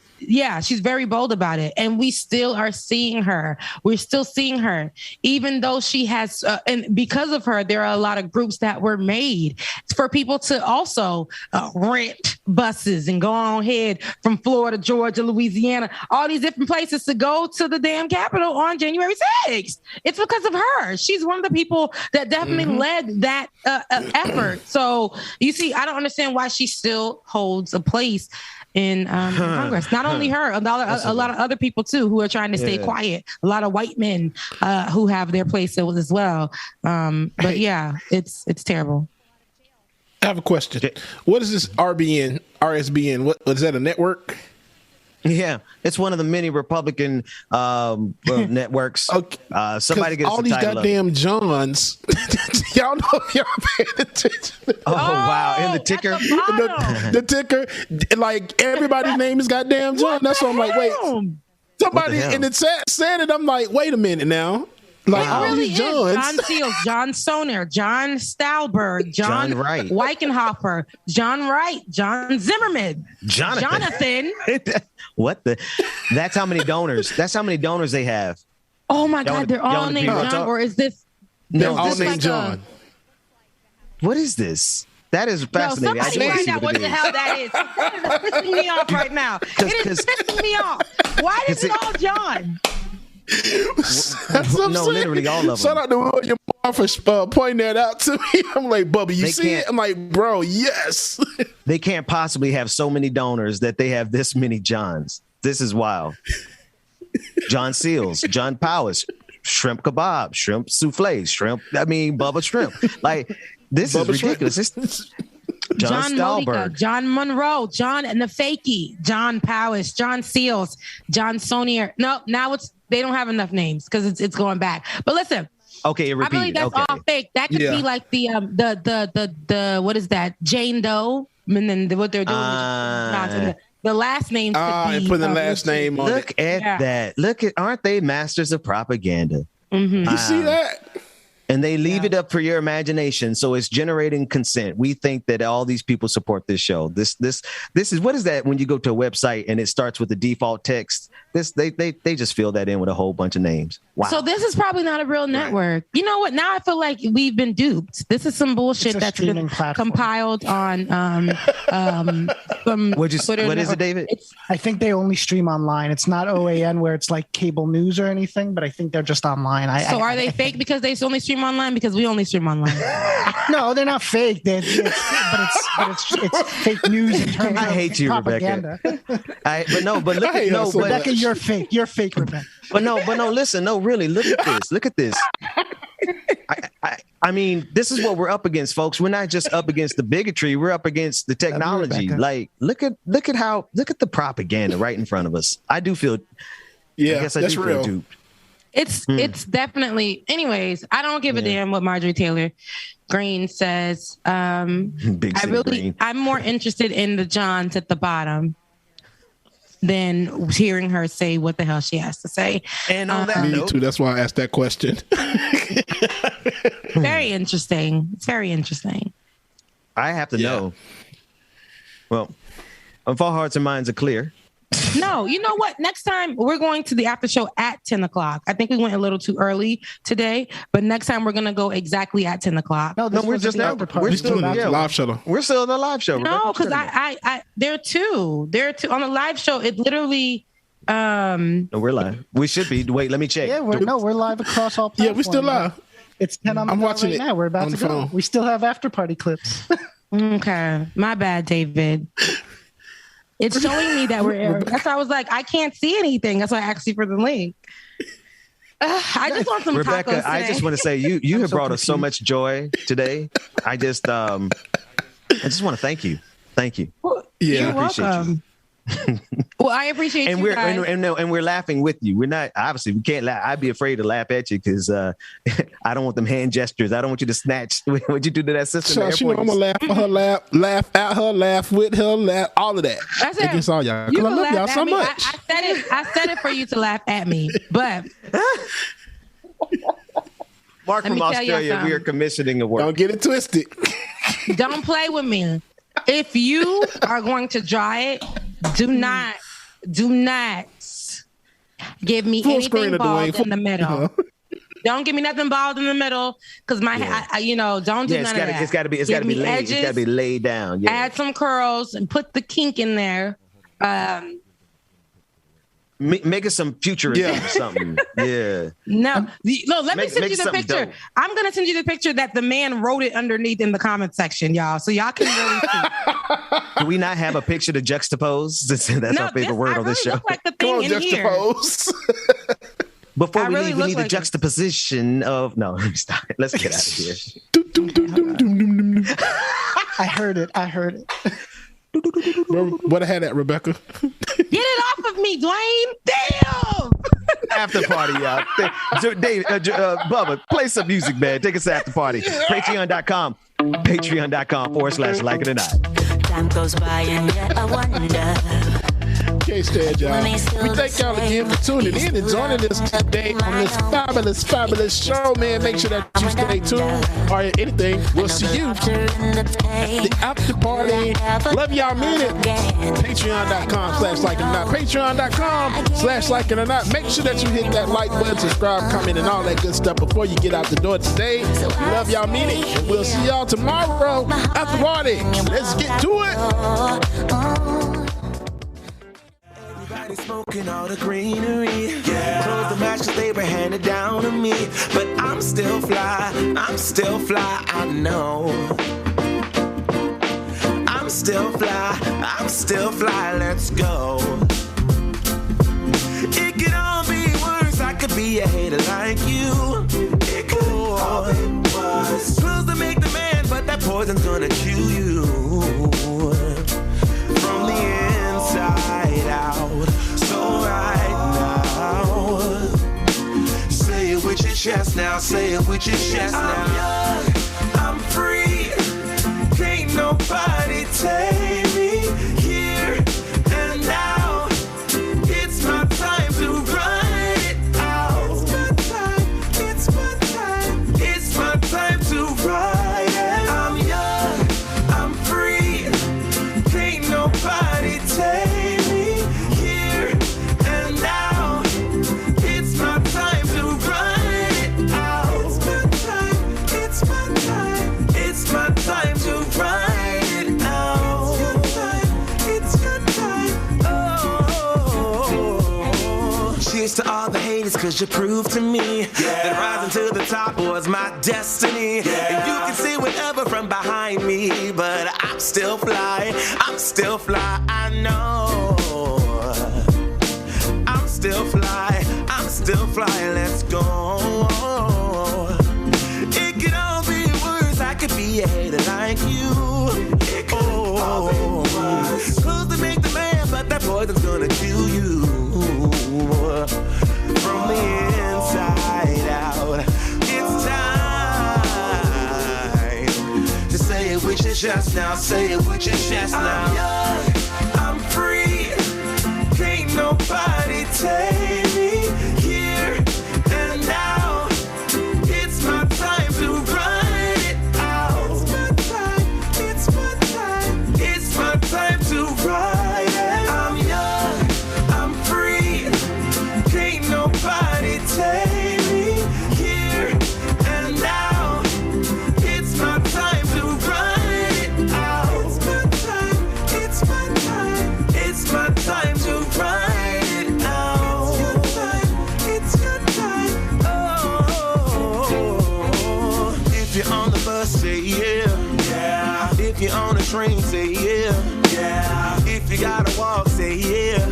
she's very bold about it. And we still are seeing her. We're still seeing her, even though she has, and because of her, there are a lot of groups that were made for people to also rent buses and go on ahead from Florida, Georgia, Louisiana, all these different places to go to the damn Capitol on January 6th. It's because of her. She's one of the people that definitely led that effort. So you see, I don't understand why she still holds a place in Congress. Not only her, a lot of other people too who are trying to stay quiet. A lot of white men who have their place as well. But yeah, it's terrible. I have a question. What is this RSBN? What is that, a network? Yeah, it's one of the many Republican networks. Okay. Somebody gets all these goddamn Johns. Y'all know if y'all paying attention. Oh wow! And the ticker, the ticker, like everybody's name is goddamn John. That's why I'm like, wait. Somebody in the chat said it. I'm like, wait a minute now. Like It all really these is. Johns. John Seals, John Soner, John Stahlberg, John Wright. Weichenhofer, John Wright, John Zimmerman, Jonathan. What the? That's how many donors. That's how many donors they have. Oh my God, they're all named John, or is this? They're all this named like John. What is this? That is fascinating. No, somebody find out what the hell that is. It's pissing me off right now. It is pissing me off. Why is it all John? That's what I'm saying. Literally all of them. Shout out to William Barr for pointing that out to me. I'm like, Bubba, you They see can't- it? I'm like, bro, yes. They can't possibly have so many donors that they have this many Johns. This is wild. John Seals, John Powers, shrimp kebab, shrimp souffle, Bubba shrimp. Like, this Bubba is ridiculous. John Modica, Stahlberg. John Monroe, John Nafaki, John Powers, John Seals, John Sonier. No, now they don't have enough names because it's going back. But listen, Okay, it I believe repeated. that's Okay. all fake. That could be like the what is that? Jane Doe, and then what they're doing. Is the last name could be And put the last name on Look it. at that. Aren't they masters of propaganda? Mm-hmm. You see that? And they leave it up for your imagination. So it's generating consent. We think that all these people support this show. This is, what is that when you go to a website and it starts with the default text? They just fill that in with a whole bunch of names. Wow. So this is probably not a real network. You know what? Now I feel like we've been duped. This is some bullshit that's been compiled on from what Twitter is it, David? I think they only stream online. It's not OAN where it's like cable news or anything, but I think they're just online. Are they fake because they only stream online? Because we only stream online. No, they're not fake. But it's fake news in terms of I hate you, propaganda. Rebecca. But look, Rebecca, you're fake. You're fake, Rebecca. But no, listen, no, really, look at this. I mean, this is what we're up against, folks. We're not just up against the bigotry, we're up against the technology. Like, look at the propaganda right in front of us. I do feel I guess I that's do real. feel duped. It's definitely. Anyways, I don't give a damn what Marjorie Taylor Greene says. I'm more interested in the Johns at the bottom than hearing her say what the hell she has to say. And on that Me too. That's why I asked that question. Very interesting. It's very interesting. I have to know. Well, if all hearts and minds are clear. No, you know what? Next time we're going to the after show at 10 o'clock. I think we went a little too early today, but next time we're going to go exactly at 10 o'clock. No, we're just now. We're still in the live show. We're still in the live show. No, because I there are two. On the live show. It literally. No, we're live. We should be. Wait, let me check. Yeah, we're live across all platforms. Yeah, we're still live. It's 10 on the I'm dot watching right it now. We're about on to the go. phone. We still have after party clips. Okay, my bad, David. It's showing me that we're airing. That's why I was like, I can't see anything. That's why I asked you for the link. I just want some Rebecca, tacos today. I just want to say you have brought us so much joy today. I just want to thank you. Thank you. You're appreciate welcome. Well, I appreciate and you guys. and we're laughing with you. We're not, obviously we can't laugh. I'd be afraid to laugh at you because I don't want them hand gestures. I don't want you to snatch what you do to that sister. So she know I'm gonna laugh at her, laugh at her, laugh with her, laugh all of that. That's it. Against all y'all. You Because I can love laugh y'all at so me. much. I said it for you to laugh at me, but Mark Let me from tell you Australia, we something. are commissioning a work. Don't get it twisted. don't play with me. If you are going to try it, do not give me Full screen anything of Dwayne. bald in the middle. Don't give me nothing bald in the middle because my don't do none of that. It's got to be Give me laid. edges, It's got to be laid down. Yeah. add some curls and put the kink in there. Make it some futurism or something. Yeah. No, let me send you the something picture. dope. I'm gonna send you the picture that the man wrote it underneath in the comment section, y'all, so y'all can really see. Do we not have a picture to juxtapose? That's our favorite word on this show. Look like the Come thing on, in here. juxtapose. Before I we really leave, we look need the like juxtaposition of no. Stop it. Let's get out of here. I heard it. What I had at Rebecca? Get it off of me, Dwayne. Damn. After party, y'all. Dave, Bubba, play some music, man. Take us to after party. Patreon.com. Patreon.com/like it or not. Time goes by and yet I wonder. Can't stand y'all. We thank y'all again for tuning in and joining us today on this fabulous show, man. Make sure that you stay tuned or anything. We'll see you at the after party. Love y'all, mean it. Patreon.com/like it or not. Patreon.com/like it or not. Make sure that you hit that like button, subscribe, comment, and all that good stuff before you get out the door today. Love y'all, mean it. And we'll see y'all tomorrow after party. Let's get to it. Everybody smoking all the greenery. Yeah. Close the match 'cause they were handed down to me. But I'm still fly, I know. I'm still fly, let's go. It could all be worse, I could be a hater like you. It could all be worse. Pills to make the man, but that poison's gonna chew you. From the inside out. So right now, say it with your chest now, say it with your chest now. I'm young, I'm free, can't nobody take me here and now. It's my time to run it out. It's my time to ride it. I'm young, I'm free, can't nobody take me here and now. It's my time to run it out. It's my time to ride it out. It's your time. Oh. Cheers to all the haters, 'cause you proved to me that rising to the top was my destiny. And you can see whatever from behind me, but I'm still fly, I know. I'm still fly, let's go. It could all be worse, I could be a hater like you. It could all be worse. Clothes to make the man, but that poison's gonna kill you. From the inside out, it's time to say it with your chest now, say it with your chest now. I'm young, I'm free, can't nobody take me here and now. It's my time to run it out. It's my time to ride it. I'm young, I'm free, can't nobody take me here and now. It's my time to run it out. It's my time to ride it out. It's your time. Oh, if you're on the bus, say yeah. If you're on the train, say yeah. If you gotta walk, say yeah.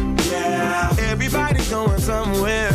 Everybody's going somewhere.